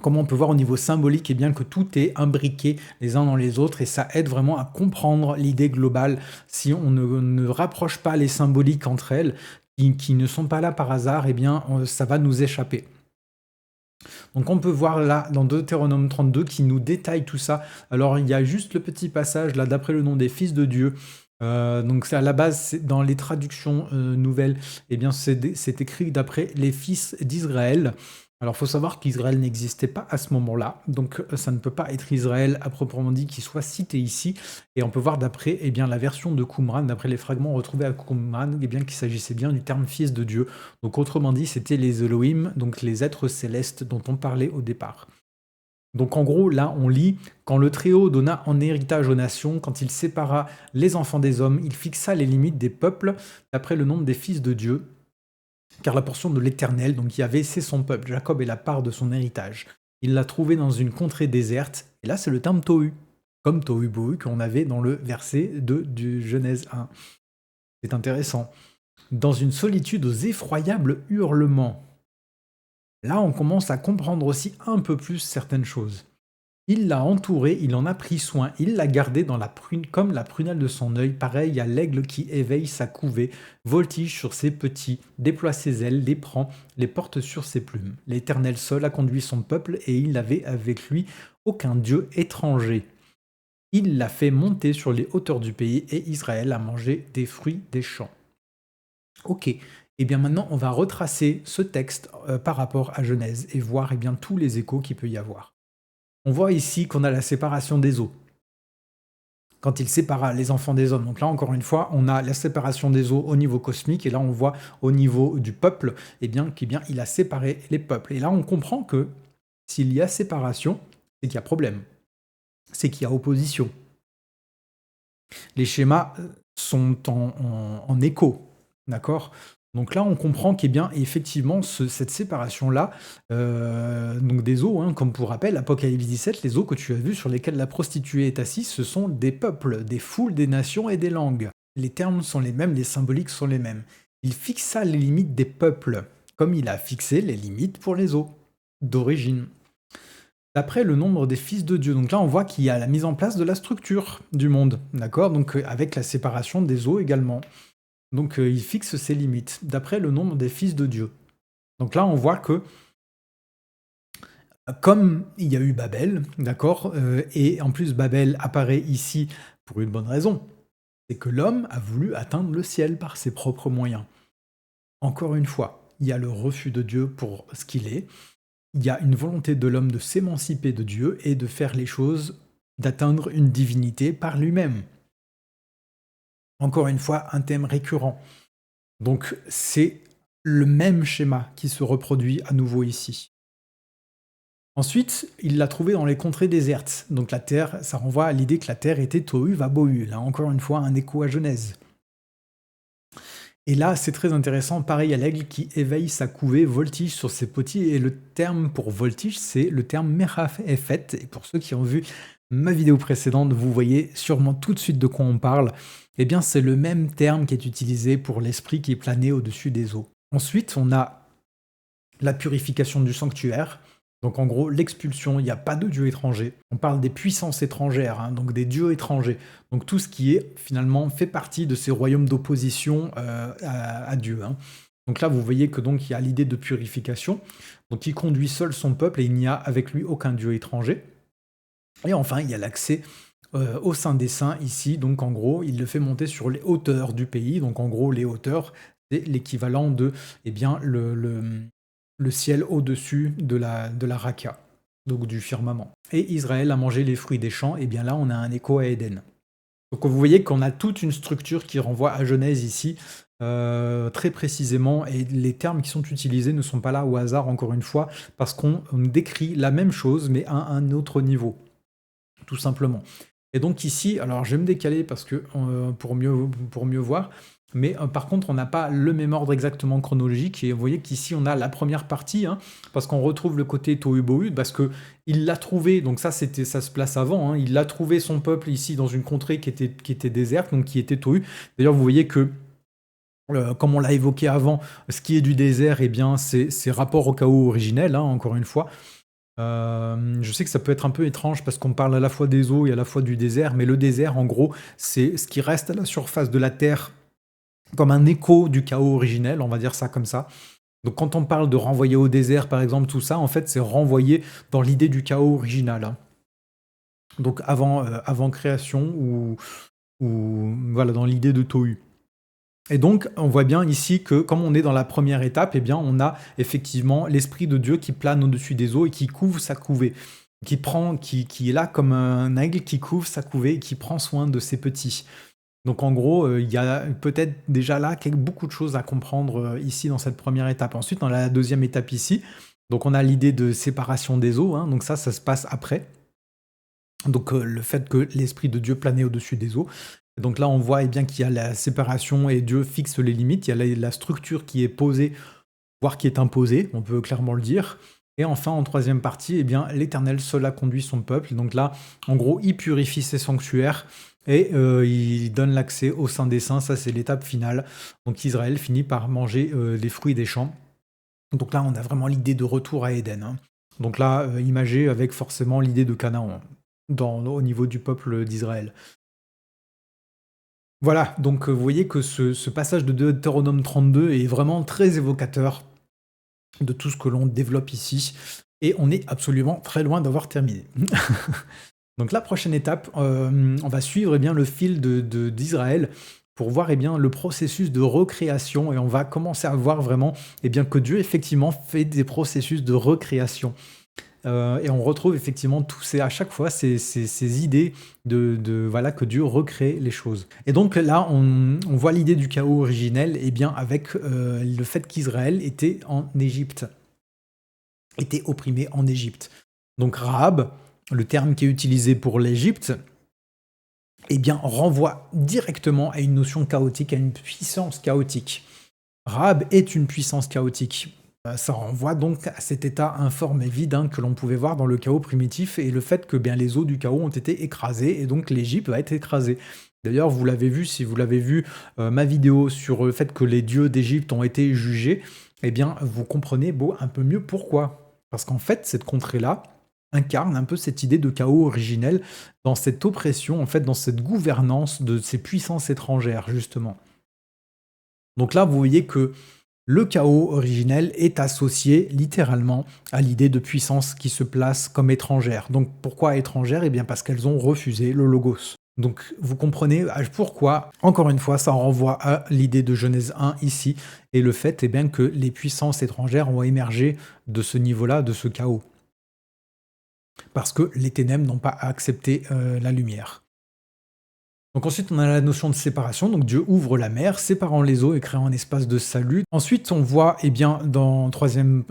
comment on peut voir au niveau symbolique, eh bien, que tout est imbriqué les uns dans les autres, et ça aide vraiment à comprendre l'idée globale. Si on ne rapproche pas les symboliques entre elles, qui ne sont pas là par hasard, eh bien, ça va nous échapper. Donc on peut voir là dans Deutéronome 32 qui nous détaille tout ça. Alors il y a juste le petit passage là d'après le nom des fils de Dieu. Donc c'est à la base, dans les traductions nouvelles, eh bien c'est écrit d'après les fils d'Israël. Alors il faut savoir qu'Israël n'existait pas à ce moment-là, donc ça ne peut pas être Israël à proprement dit qui soit cité ici. Et on peut voir d'après eh bien, la version de Qumran, d'après les fragments retrouvés à Qumran, eh bien qu'il s'agissait bien du terme fils de Dieu. Donc autrement dit, c'était les Elohim, donc les êtres célestes dont on parlait au départ. Donc en gros, là, on lit « Quand le Très-Haut donna en héritage aux nations, quand il sépara les enfants des hommes, il fixa les limites des peuples d'après le nombre des fils de Dieu, car la portion de l'Éternel, donc Yahvé, c'est son peuple, Jacob est la part de son héritage. Il l'a trouvé dans une contrée déserte, et là c'est le terme Tohu, comme Tohu Bohu qu'on avait dans le verset du Genèse 1. C'est intéressant. Dans une solitude aux effroyables hurlements. » Là, on commence à comprendre aussi un peu plus certaines choses. Il l'a entouré, il en a pris soin, il l'a gardé comme la prunelle de son œil, pareil à l'aigle qui éveille sa couvée, voltige sur ses petits, déploie ses ailes, les prend, les porte sur ses plumes. L'Éternel seul a conduit son peuple, et il n'avait avec lui aucun dieu étranger. Il l'a fait monter sur les hauteurs du pays, et Israël a mangé des fruits des champs. Ok, et bien maintenant on va retracer ce texte par rapport à Genèse, et voir bien tous les échos qu'il peut y avoir. On voit ici qu'on a la séparation des eaux, quand il sépara les enfants des hommes. Donc là, encore une fois, on a la séparation des eaux au niveau cosmique, et là, on voit au niveau du peuple, il a séparé les peuples. Et là, on comprend que s'il y a séparation, c'est qu'il y a problème, c'est qu'il y a opposition. Les schémas sont en écho, d'accord ? Donc là, on comprend qu'effectivement, cette séparation-là, donc des eaux, comme pour rappel, Apocalypse 17, les eaux que tu as vues sur lesquelles la prostituée est assise, ce sont des peuples, des foules, des nations et des langues. Les termes sont les mêmes, les symboliques sont les mêmes. Il fixa les limites des peuples, comme il a fixé les limites pour les eaux, d'origine. D'après le nombre des fils de Dieu. Donc là, on voit qu'il y a la mise en place de la structure du monde, d'accord ? Donc avec la séparation des eaux également. Donc il fixe ses limites, d'après le nombre des fils de Dieu. Donc là, on voit que, comme il y a eu Babel, d'accord, et en plus Babel apparaît ici pour une bonne raison, c'est que l'homme a voulu atteindre le ciel par ses propres moyens. Encore une fois, il y a le refus de Dieu pour ce qu'il est, il y a une volonté de l'homme de s'émanciper de Dieu et de faire les choses, d'atteindre une divinité par lui-même. Encore une fois, un thème récurrent. Donc c'est le même schéma qui se reproduit à nouveau ici. Ensuite, il l'a trouvé dans les contrées désertes. Donc la terre, ça renvoie à l'idée que la terre était tohu vabohu. Là encore une fois, un écho à Genèse. Et là, c'est très intéressant, pareil à l'aigle qui éveille sa couvée, voltige sur ses petits. Et le terme pour voltige, c'est le terme meraf effet. Et pour ceux qui ont vu ma vidéo précédente, vous voyez sûrement tout de suite de quoi on parle. Eh bien, c'est le même terme qui est utilisé pour l'esprit qui planait au-dessus des eaux. Ensuite, on a la purification du sanctuaire. Donc en gros, l'expulsion, il n'y a pas de dieu étranger. On parle des puissances étrangères, donc des dieux étrangers. Donc tout ce qui est finalement fait partie de ces royaumes d'opposition à Dieu. Donc là, vous voyez que donc il y a l'idée de purification. Donc il conduit seul son peuple et il n'y a avec lui aucun dieu étranger. Et enfin, il y a l'accès au Saint des Saints ici. Donc en gros, il le fait monter sur les hauteurs du pays. Donc en gros, les hauteurs, c'est l'équivalent de le ciel au-dessus de la Raqqa, donc du firmament. Et Israël a mangé les fruits des champs, et bien là on a un écho à Éden. Donc vous voyez qu'on a toute une structure qui renvoie à Genèse ici, très précisément, et les termes qui sont utilisés ne sont pas là au hasard, encore une fois, parce qu'on décrit la même chose, mais à un autre niveau, tout simplement. Et donc ici, alors je vais me décaler parce que pour mieux voir, mais par contre, on n'a pas le même ordre exactement chronologique. Et vous voyez qu'ici, on a la première partie, parce qu'on retrouve le côté tohu-bohu, parce qu'il l'a trouvé, donc ça se place avant, il a trouvé son peuple ici dans une contrée qui était déserte, donc qui était tohu. D'ailleurs, vous voyez que, comme on l'a évoqué avant, ce qui est du désert, eh bien, c'est rapport au chaos originel, encore une fois. Je sais que ça peut être un peu étrange parce qu'on parle à la fois des eaux et à la fois du désert, mais le désert, en gros, c'est ce qui reste à la surface de la Terre comme un écho du chaos originel, on va dire ça comme ça. Donc quand on parle de renvoyer au désert, par exemple, tout ça, en fait, c'est renvoyer dans l'idée du chaos original. Donc avant création ou voilà, dans l'idée de Tohu. Et donc, on voit bien ici que, comme on est dans la première étape, eh bien, on a effectivement l'Esprit de Dieu qui plane au-dessus des eaux et qui couvre sa couvée, qui est là comme un aigle qui couvre sa couvée et qui prend soin de ses petits. Donc en gros, il y a peut-être déjà là beaucoup de choses à comprendre ici dans cette première étape. Ensuite, dans la deuxième étape ici, donc on a l'idée de séparation des eaux, donc ça se passe après. Donc le fait que l'Esprit de Dieu planait au-dessus des eaux. Donc là, on voit bien qu'il y a la séparation et Dieu fixe les limites. Il y a la structure qui est posée, voire qui est imposée, on peut clairement le dire. Et enfin, en troisième partie, eh bien, l'Éternel seul a conduit son peuple. Donc là, en gros, il purifie ses sanctuaires et il donne l'accès au Saint des Saints. Ça, c'est l'étape finale. Donc Israël finit par manger les fruits des champs. Donc là, on a vraiment l'idée de retour à Éden. Donc là, imagé avec forcément l'idée de Canaan, au niveau du peuple d'Israël. Voilà, donc vous voyez que ce passage de Deutéronome 32 est vraiment très évocateur de tout ce que l'on développe ici, et on est absolument très loin d'avoir terminé. Donc la prochaine étape, on va suivre le fil d'Israël pour voir le processus de recréation, et on va commencer à voir vraiment que Dieu effectivement fait des processus de recréation. Et on retrouve effectivement à chaque fois ces idées voilà, que Dieu recrée les choses. Et donc là, on voit l'idée du chaos originel avec le fait qu'Israël était en Égypte, était opprimé en Égypte. Donc Rahab, le terme qui est utilisé pour l'Égypte, renvoie directement à une notion chaotique, à une puissance chaotique. Rahab est une puissance chaotique. Ça renvoie donc à cet état informe et vide que l'on pouvait voir dans le chaos primitif, et le fait que les eaux du chaos ont été écrasées, et donc l'Égypte va être écrasée. D'ailleurs, vous l'avez vu, si vous l'avez vu, ma vidéo sur le fait que les dieux d'Égypte ont été jugés, vous comprenez un peu mieux pourquoi. Parce qu'en fait, cette contrée-là incarne un peu cette idée de chaos originel, dans cette oppression, en fait, dans cette gouvernance de ces puissances étrangères, justement. Donc là, vous voyez que le chaos originel est associé littéralement à l'idée de puissance qui se place comme étrangère. Donc pourquoi étrangère ? Parce qu'elles ont refusé le logos. Donc vous comprenez pourquoi, encore une fois, ça renvoie à l'idée de Genèse 1 ici, et le fait que les puissances étrangères ont émergé de ce niveau-là, de ce chaos. Parce que les ténèbres n'ont pas accepté la lumière. Donc ensuite, on a la notion de séparation. Donc Dieu ouvre la mer, séparant les eaux et créant un espace de salut. Ensuite, on voit, dans troisième,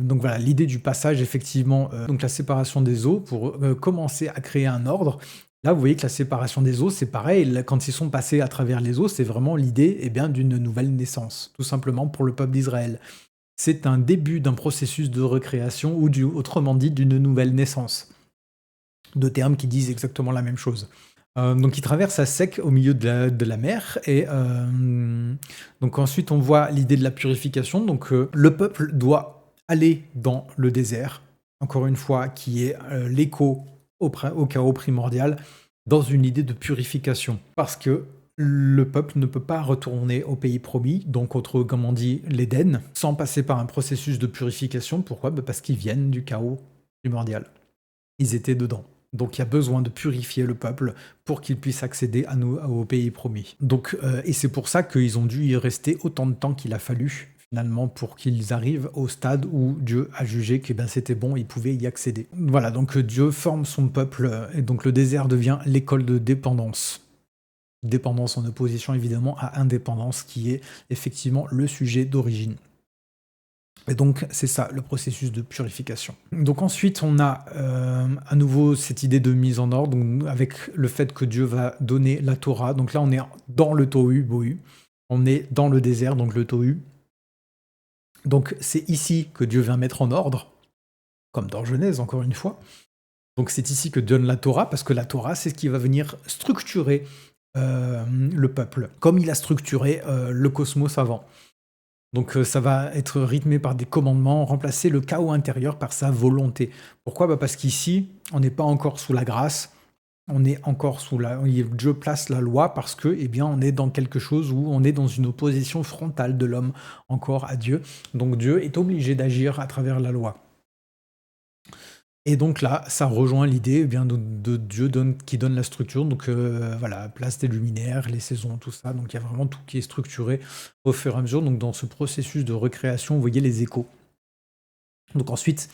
donc voilà, l'idée du passage, effectivement, donc la séparation des eaux pour commencer à créer un ordre. Là, vous voyez que la séparation des eaux, c'est pareil. Quand ils sont passés à travers les eaux, c'est vraiment l'idée d'une nouvelle naissance, tout simplement pour le peuple d'Israël. C'est un début d'un processus de recréation, ou autrement dit, d'une nouvelle naissance. Deux termes qui disent exactement la même chose. Donc il traverse à sec au milieu de la mer, et donc ensuite on voit l'idée de la purification. Donc le peuple doit aller dans le désert, encore une fois, qui est l'écho au chaos primordial, dans une idée de purification. Parce que le peuple ne peut pas retourner au pays promis, donc autrement dit l'Éden, sans passer par un processus de purification. Pourquoi ? Parce qu'ils viennent du chaos primordial. Ils étaient dedans. Donc il y a besoin de purifier le peuple pour qu'il puisse accéder au pays promis. Donc, et c'est pour ça qu'ils ont dû y rester autant de temps qu'il a fallu, finalement, pour qu'ils arrivent au stade où Dieu a jugé que c'était bon, ils pouvaient y accéder. Voilà, donc Dieu forme son peuple, et donc le désert devient l'école de dépendance. Dépendance en opposition évidemment à indépendance, qui est effectivement le sujet d'origine. Et donc c'est ça le processus de purification. Donc ensuite on a à nouveau cette idée de mise en ordre, donc, avec le fait que Dieu va donner la Torah. Donc là on est dans le Tohu Bohu, on est dans le désert, donc le Tohu. Donc c'est ici que Dieu vient mettre en ordre, comme dans Genèse encore une fois. Donc c'est ici que donne la Torah, parce que la Torah c'est ce qui va venir structurer le peuple, comme il a structuré le cosmos avant. Donc ça va être rythmé par des commandements, remplacer le chaos intérieur par sa volonté. Pourquoi ? Parce qu'ici, on n'est pas encore sous la grâce, on est encore Dieu place la loi, parce que on est dans quelque chose où on est dans une opposition frontale de l'homme encore à Dieu. Donc Dieu est obligé d'agir à travers la loi. Et donc là, ça rejoint l'idée de Dieu qui donne la structure. Donc voilà, place des luminaires, les saisons, tout ça. Donc il y a vraiment tout qui est structuré au fur et à mesure. Donc dans ce processus de recréation, vous voyez les échos. Donc ensuite,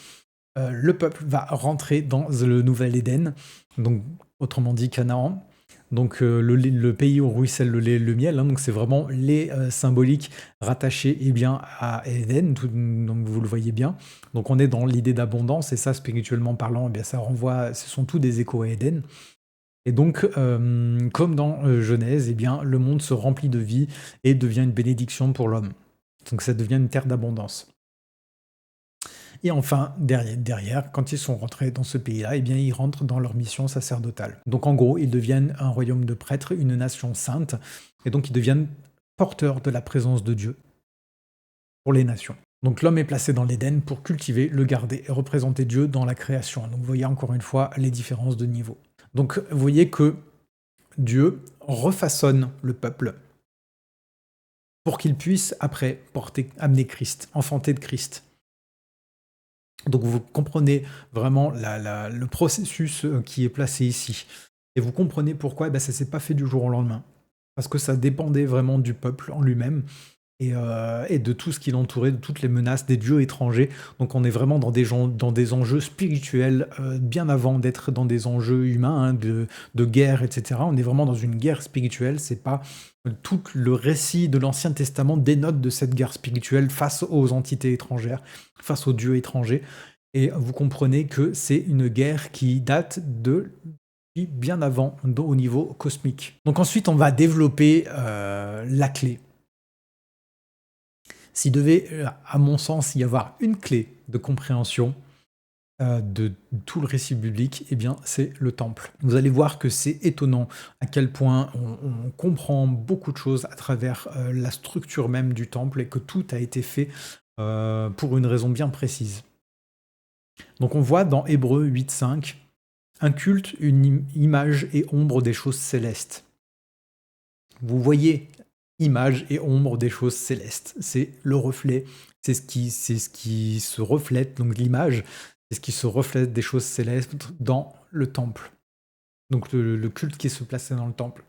le peuple va rentrer dans le nouvel Éden, donc autrement dit Canaan. Donc le pays où ruisselle le lait et le miel, donc c'est vraiment les symboliques rattachés à Éden, donc vous le voyez bien. Donc on est dans l'idée d'abondance, et ça, spirituellement parlant, ça renvoie, ce sont tous des échos à Éden. Et donc, comme dans Genèse, le monde se remplit de vie et devient une bénédiction pour l'homme. Donc ça devient une terre d'abondance. Et enfin, derrière, quand ils sont rentrés dans ce pays-là, ils rentrent dans leur mission sacerdotale. Donc en gros, ils deviennent un royaume de prêtres, une nation sainte, et donc ils deviennent porteurs de la présence de Dieu pour les nations. Donc l'homme est placé dans l'Éden pour cultiver, le garder et représenter Dieu dans la création. Donc vous voyez encore une fois les différences de niveau. Donc vous voyez que Dieu refaçonne le peuple pour qu'il puisse après amener Christ, enfanter de Christ. Donc vous comprenez vraiment le processus qui est placé ici. Et vous comprenez pourquoi ça ne s'est pas fait du jour au lendemain. Parce que ça dépendait vraiment du peuple en lui-même et de tout ce qui l'entourait, de toutes les menaces des dieux étrangers. Donc on est vraiment dans des enjeux spirituels bien avant d'être dans des enjeux humains, hein, de guerre, etc. On est vraiment dans une guerre spirituelle. C'est pas tout le récit de l'Ancien Testament dénote de cette guerre spirituelle face aux entités étrangères, face aux dieux étrangers. Et vous comprenez que c'est une guerre qui date de bien avant au niveau cosmique. Donc ensuite, on va développer la clé. S'il devait, à mon sens, y avoir une clé de compréhension de tout le récit biblique, eh bien, c'est le temple. Vous allez voir que c'est étonnant à quel point on comprend beaucoup de choses à travers la structure même du temple et que tout a été fait pour une raison bien précise. Donc on voit dans Hébreux 8.5 un culte, une image et ombre des choses célestes. Vous voyez image et ombre des choses célestes. C'est le reflet, c'est ce qui se reflète, donc l'image, c'est ce qui se reflète des choses célestes dans le temple. Donc le culte qui se plaçait dans le temple.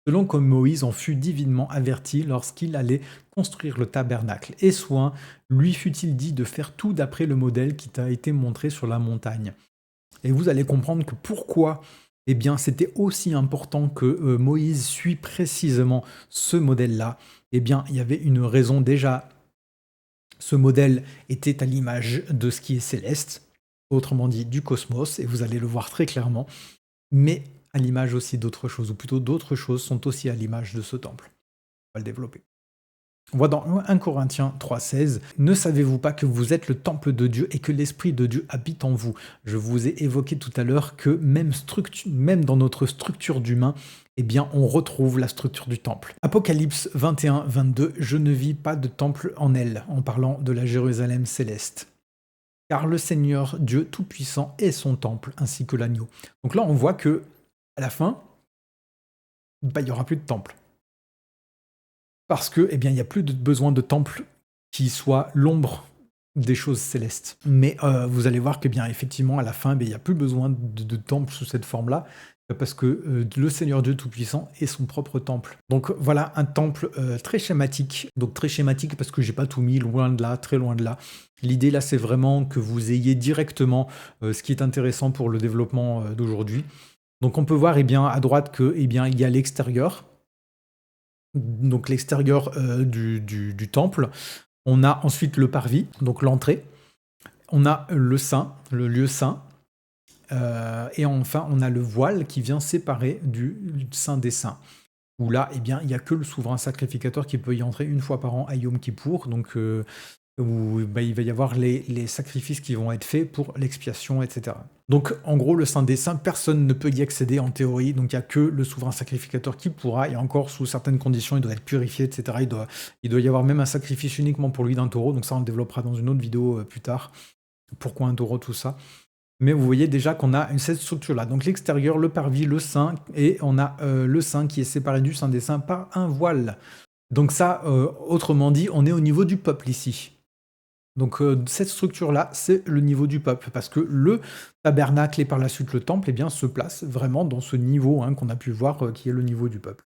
Selon comme Moïse en fut divinement averti lorsqu'il allait construire le tabernacle. Et soin, lui fut-il dit de faire tout d'après le modèle qui t'a été montré sur la montagne. Et vous allez comprendre que pourquoi eh bien, c'était aussi important que Moïse suit précisément ce modèle-là. Eh bien, il y avait une raison déjà. Ce modèle était à l'image de ce qui est céleste, autrement dit du cosmos, et vous allez le voir très clairement, mais à l'image aussi d'autres choses, ou plutôt d'autres choses sont aussi à l'image de ce temple. On va le développer. On voit dans 1 Corinthiens 3,16 « Ne savez-vous pas que vous êtes le temple de Dieu et que l'Esprit de Dieu habite en vous ?» Je vous ai évoqué tout à l'heure que même dans notre structure d'humain, eh bien, on retrouve la structure du temple. Apocalypse 21-22 « Je ne vis pas de temple en elle » en parlant de la Jérusalem céleste. Car le Seigneur Dieu Tout-Puissant est son temple, ainsi que l'agneau. Donc là, on voit que à la fin, il n'y aura plus de temple. Parce que, eh bien, il n'y a plus besoin de temple qui soit l'ombre des choses célestes. Mais vous allez voir que, bien, effectivement, à la fin, il n'y a plus besoin de temple sous cette forme-là, parce que le Seigneur Dieu Tout-Puissant est son propre temple. Donc voilà un temple très schématique. Donc très schématique parce que j'ai pas tout mis, loin de là, très loin de là. L'idée là, c'est vraiment que vous ayez directement ce qui est intéressant pour le développement d'aujourd'hui. Donc on peut voir, eh bien, à droite que, eh bien, il y a l'extérieur. Donc l'extérieur du temple. On a ensuite le parvis, donc l'entrée. On a le saint, le lieu saint. Et enfin, on a le voile qui vient séparer du saint des saints. Où là, eh bien, il n'y a que le souverain sacrificateur qui peut y entrer une fois par an à Yom Kippour. Donc où il va y avoir les sacrifices qui vont être faits pour l'expiation, etc. Donc en gros, le Saint des Saints, personne ne peut y accéder en théorie, donc il n'y a que le souverain sacrificateur qui pourra, et encore sous certaines conditions, il doit être purifié, etc. Il doit y avoir même un sacrifice uniquement pour lui d'un taureau, donc ça on le développera dans une autre vidéo plus tard. Pourquoi un taureau, tout ça. Mais vous voyez déjà qu'on a cette structure-là. Donc l'extérieur, le parvis, le saint, et on a le saint qui est séparé du Saint des Saints par un voile. Donc ça, autrement dit, on est au niveau du peuple ici. Donc cette structure-là, c'est le niveau du peuple, parce que le tabernacle et par la suite le temple, eh bien, se place vraiment dans ce niveau qu'on a pu voir, qui est le niveau du peuple.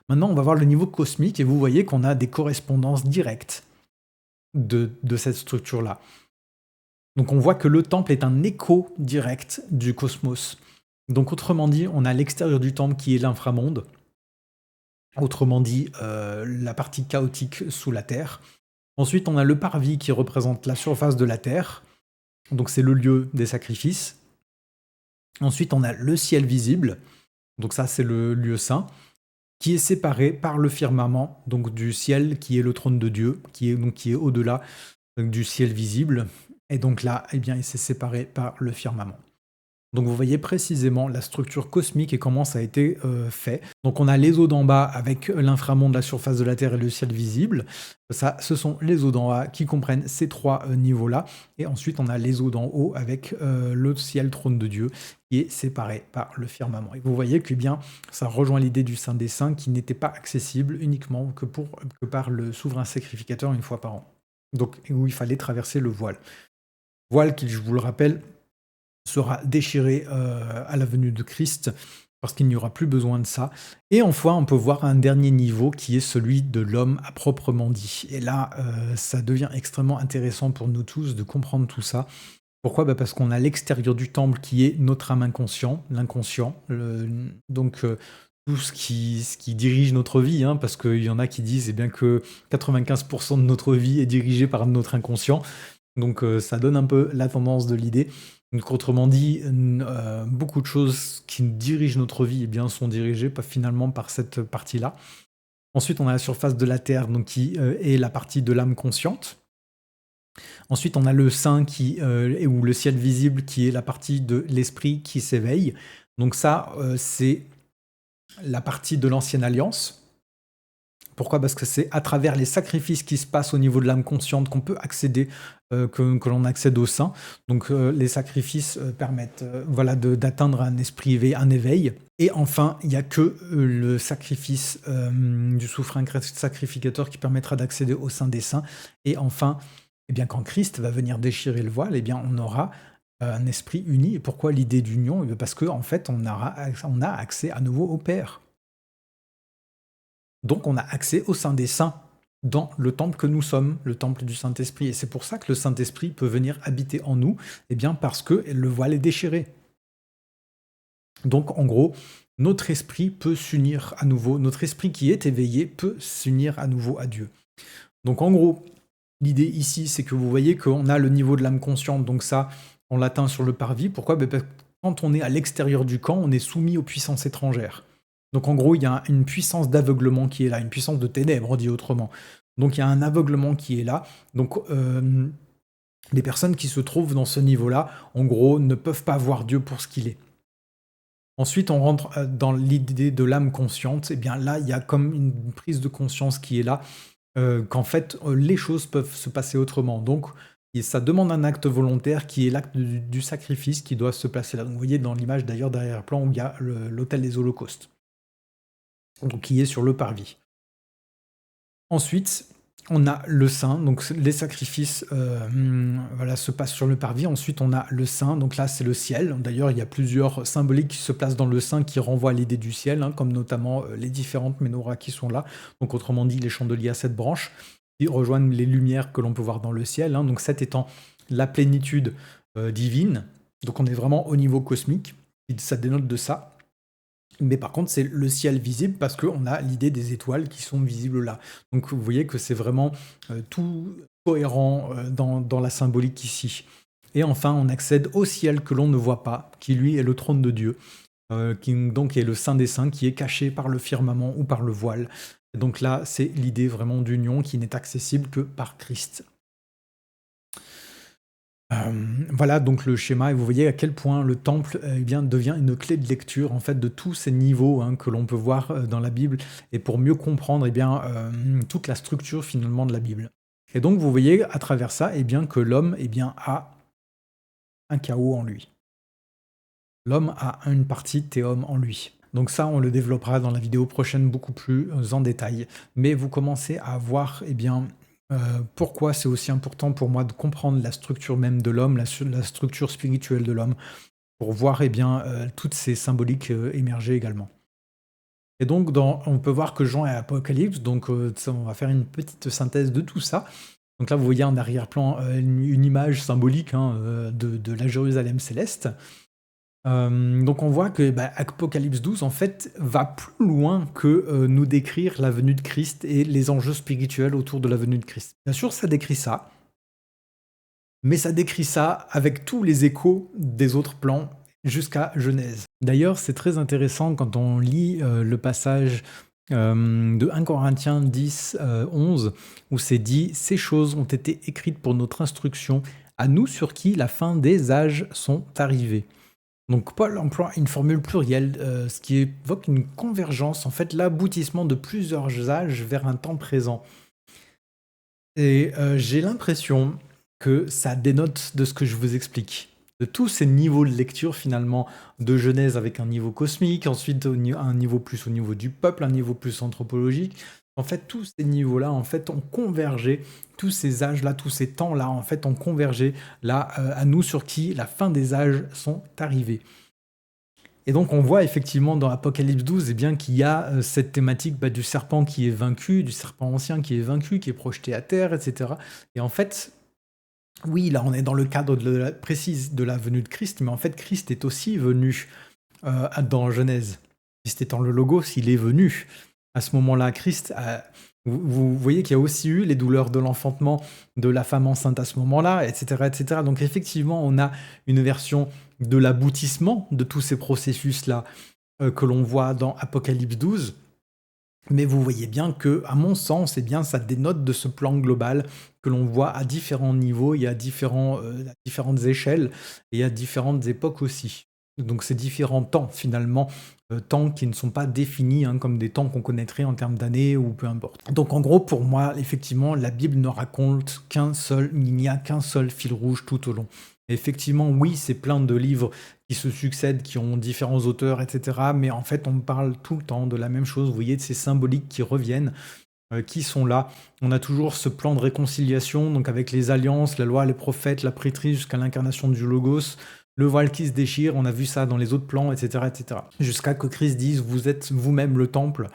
Maintenant, on va voir le niveau cosmique, et vous voyez qu'on a des correspondances directes de cette structure-là. Donc on voit que le temple est un écho direct du cosmos. Donc autrement dit, on a l'extérieur du temple qui est l'inframonde, autrement dit la partie chaotique sous la terre. Ensuite, on a le parvis qui représente la surface de la terre, donc c'est le lieu des sacrifices. Ensuite, on a le ciel visible, donc ça c'est le lieu saint, qui est séparé par le firmament, donc du ciel qui est le trône de Dieu, qui est au-delà du ciel visible. Et donc là, eh bien, il s'est séparé par le firmament. Donc vous voyez précisément la structure cosmique et comment ça a été fait. Donc on a les eaux d'en bas avec l'inframonde, la surface de la Terre et le ciel visible. Ça, ce sont les eaux d'en bas qui comprennent ces trois niveaux-là. Et ensuite on a les eaux d'en haut avec le ciel, trône de Dieu, qui est séparé par le firmament. Et vous voyez que bien, ça rejoint l'idée du Saint des Saints qui n'était pas accessible uniquement que par le souverain sacrificateur une fois par an. Donc où il fallait traverser le voile. Voile qui, je vous le rappelle, sera déchiré à la venue de Christ, parce qu'il n'y aura plus besoin de ça. Et enfin, on peut voir un dernier niveau qui est celui de l'homme à proprement dit. Et là, ça devient extrêmement intéressant pour nous tous de comprendre tout ça. Pourquoi? Parce qu'on a l'extérieur du temple qui est notre âme inconscient, l'inconscient. Donc, tout ce qui dirige notre vie, hein, parce qu'il y en a qui disent eh bien, que 95% de notre vie est dirigée par notre inconscient. Donc, ça donne un peu la tendance de l'idée. Donc, autrement dit, beaucoup de choses qui dirigent notre vie eh bien, sont dirigées finalement par cette partie-là. Ensuite, on a la surface de la Terre, donc, qui est la partie de l'âme consciente. Ensuite, on a le sein ou le ciel visible, qui est la partie de l'esprit qui s'éveille. Donc ça, c'est la partie de l'ancienne alliance. Pourquoi? Parce que c'est à travers les sacrifices qui se passent au niveau de l'âme consciente qu'on peut accéder, que l'on accède au sein. Donc les sacrifices permettent d'atteindre un esprit un éveil. Et enfin, il n'y a que le sacrifice du souverain sacrificateur qui permettra d'accéder au sein des saints. Et enfin, eh bien, quand Christ va venir déchirer le voile, eh bien, on aura un esprit uni. Et pourquoi l'idée d'union? Parce qu'en fait, on a accès à nouveau au Père. Donc on a accès au sein des saints, dans le temple que nous sommes, le temple du Saint-Esprit. Et c'est pour ça que le Saint-Esprit peut venir habiter en nous, eh bien parce que le voile est déchiré. Donc en gros, notre esprit peut s'unir à nouveau, notre esprit qui est éveillé peut s'unir à nouveau à Dieu. Donc en gros, l'idée ici, c'est que vous voyez qu'on a le niveau de l'âme consciente, donc ça, on l'atteint sur le parvis. Pourquoi? Parce que quand on est à l'extérieur du camp, on est soumis aux puissances étrangères. Donc en gros, il y a une puissance d'aveuglement qui est là, une puissance de ténèbres, dit autrement. Donc il y a un aveuglement qui est là. Donc les personnes qui se trouvent dans ce niveau-là, en gros, ne peuvent pas voir Dieu pour ce qu'il est. Ensuite, on rentre dans l'idée de l'âme consciente. Et bien là, il y a comme une prise de conscience qui est là, qu'en fait, les choses peuvent se passer autrement. Donc, ça demande un acte volontaire qui est l'acte du sacrifice qui doit se placer là. Donc, vous voyez dans l'image d'ailleurs d'arrière-plan où il y a l'autel des holocaustes, donc qui est sur le parvis. Ensuite, on a le sein, donc les sacrifices se passent sur le parvis. Ensuite, on a le sein, donc là c'est le ciel. D'ailleurs, il y a plusieurs symboliques qui se placent dans le sein qui renvoient à l'idée du ciel, hein, comme notamment les différentes menorahs qui sont là. Donc autrement dit, les chandeliers à 7 branches qui rejoignent les lumières que l'on peut voir dans le ciel. Hein. Donc 7 étant la plénitude divine. Donc on est vraiment au niveau cosmique. Et ça dénote de ça. Mais par contre, c'est le ciel visible parce qu'on a l'idée des étoiles qui sont visibles là. Donc vous voyez que c'est vraiment tout cohérent dans la symbolique ici. Et enfin, on accède au ciel que l'on ne voit pas, qui lui est le trône de Dieu, qui donc est le Saint des Saints, qui est caché par le firmament ou par le voile. Et donc là, c'est l'idée vraiment d'union qui n'est accessible que par Christ. Voilà donc le schéma, et vous voyez à quel point le temple devient une clé de lecture en fait de tous ces niveaux que l'on peut voir dans la Bible, et pour mieux comprendre toute la structure finalement de la Bible. Et donc vous voyez à travers ça que l'homme a un chaos en lui. L'homme a une partie théum en lui. Donc ça, on le développera dans la vidéo prochaine beaucoup plus en détail. Mais vous commencez à voir pourquoi c'est aussi important pour moi de comprendre la structure même de l'homme, la structure spirituelle de l'homme, pour voir toutes ces symboliques émerger également. Et donc, on peut voir que Jean est Apocalypse, donc on va faire une petite synthèse de tout ça. Donc là, vous voyez en arrière-plan une image symbolique de la Jérusalem céleste. Donc on voit que Apocalypse 12 en fait va plus loin que nous décrire la venue de Christ et les enjeux spirituels autour de la venue de Christ. Bien sûr, ça décrit ça, mais ça décrit ça avec tous les échos des autres plans jusqu'à Genèse. D'ailleurs, c'est très intéressant quand on lit le passage de 1 Corinthiens 10, 11, où c'est dit « Ces choses ont été écrites pour notre instruction, à nous sur qui la fin des âges sont arrivés. » Donc Paul emploie une formule plurielle, ce qui évoque une convergence, en fait l'aboutissement de plusieurs âges vers un temps présent. Et j'ai l'impression que ça dénote de ce que je vous explique. De tous ces niveaux de lecture finalement, de Genèse avec un niveau cosmique, ensuite un niveau plus au niveau du peuple, un niveau plus anthropologique. En fait, tous ces niveaux-là, en fait, ont convergé, tous ces âges-là, tous ces temps-là, en fait, ont convergé là à nous sur qui la fin des âges sont arrivés. Et donc on voit effectivement dans Apocalypse 12 eh bien, qu'il y a cette thématique du serpent qui est vaincu, du serpent ancien qui est vaincu, qui est projeté à terre, etc. Et en fait, oui, là on est dans le cadre précis de la venue de Christ, mais en fait Christ est aussi venu dans Genèse. Christ étant le Logos, il est venu. À ce moment-là, Christ, vous voyez qu'il y a aussi eu les douleurs de l'enfantement de la femme enceinte à ce moment-là, etc., etc. Donc effectivement, on a une version de l'aboutissement de tous ces processus-là que l'on voit dans Apocalypse 12. Mais vous voyez bien que, à mon sens, eh bien, ça dénote de ce plan global que l'on voit à différents niveaux, il y a à différentes échelles et à différentes époques aussi. Donc ces différents temps, finalement, temps qui ne sont pas définis comme des temps qu'on connaîtrait en termes d'années ou peu importe. Donc en gros, pour moi, effectivement, la Bible ne raconte il n'y a qu'un seul fil rouge tout au long. Et effectivement, oui, c'est plein de livres qui se succèdent, qui ont différents auteurs, etc. Mais en fait, on parle tout le temps de la même chose. Vous voyez, de ces symboliques qui reviennent, qui sont là. On a toujours ce plan de réconciliation, donc avec les alliances, la loi, les prophètes, la prêtrise, jusqu'à l'incarnation du Logos, le voile qui se déchire, on a vu ça dans les autres plans, etc. etc. Jusqu'à que Christ dise, vous êtes vous-même le temple.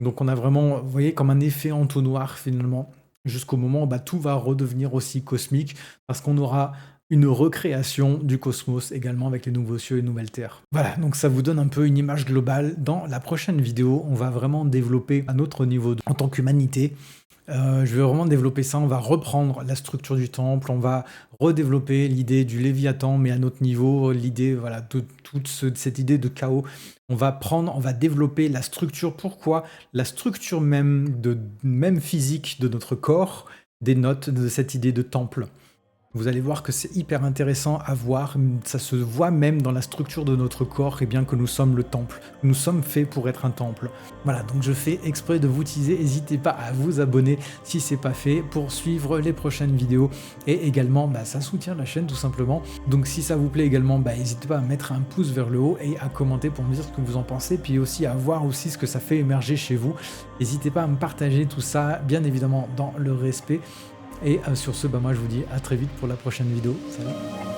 Donc on a vraiment, vous voyez, comme un effet entonnoir finalement, jusqu'au moment où tout va redevenir aussi cosmique, parce qu'on aura une recréation du cosmos également avec les nouveaux cieux et nouvelles terres. Voilà, donc ça vous donne un peu une image globale. Dans la prochaine vidéo, on va vraiment développer un autre niveau en tant qu'humanité. Je vais vraiment développer ça, on va reprendre la structure du temple, on va redévelopper l'idée du Léviathan, mais à notre niveau, l'idée voilà, de toute cette idée de chaos. On va développer la structure. Pourquoi la structure même physique de notre corps dénote de cette idée de temple. Vous allez voir que c'est hyper intéressant à voir, ça se voit même dans la structure de notre corps, et bien que nous sommes le temple. Nous sommes faits pour être un temple. Voilà, donc je fais exprès de vous teaser, n'hésitez pas à vous abonner si c'est pas fait pour suivre les prochaines vidéos. Et également, ça soutient la chaîne tout simplement. Donc si ça vous plaît également, n'hésitez pas à mettre un pouce vers le haut et à commenter pour me dire ce que vous en pensez, puis aussi à voir aussi ce que ça fait émerger chez vous. N'hésitez pas à me partager tout ça, bien évidemment dans le respect. Et sur ce, moi je vous dis à très vite pour la prochaine vidéo. Salut!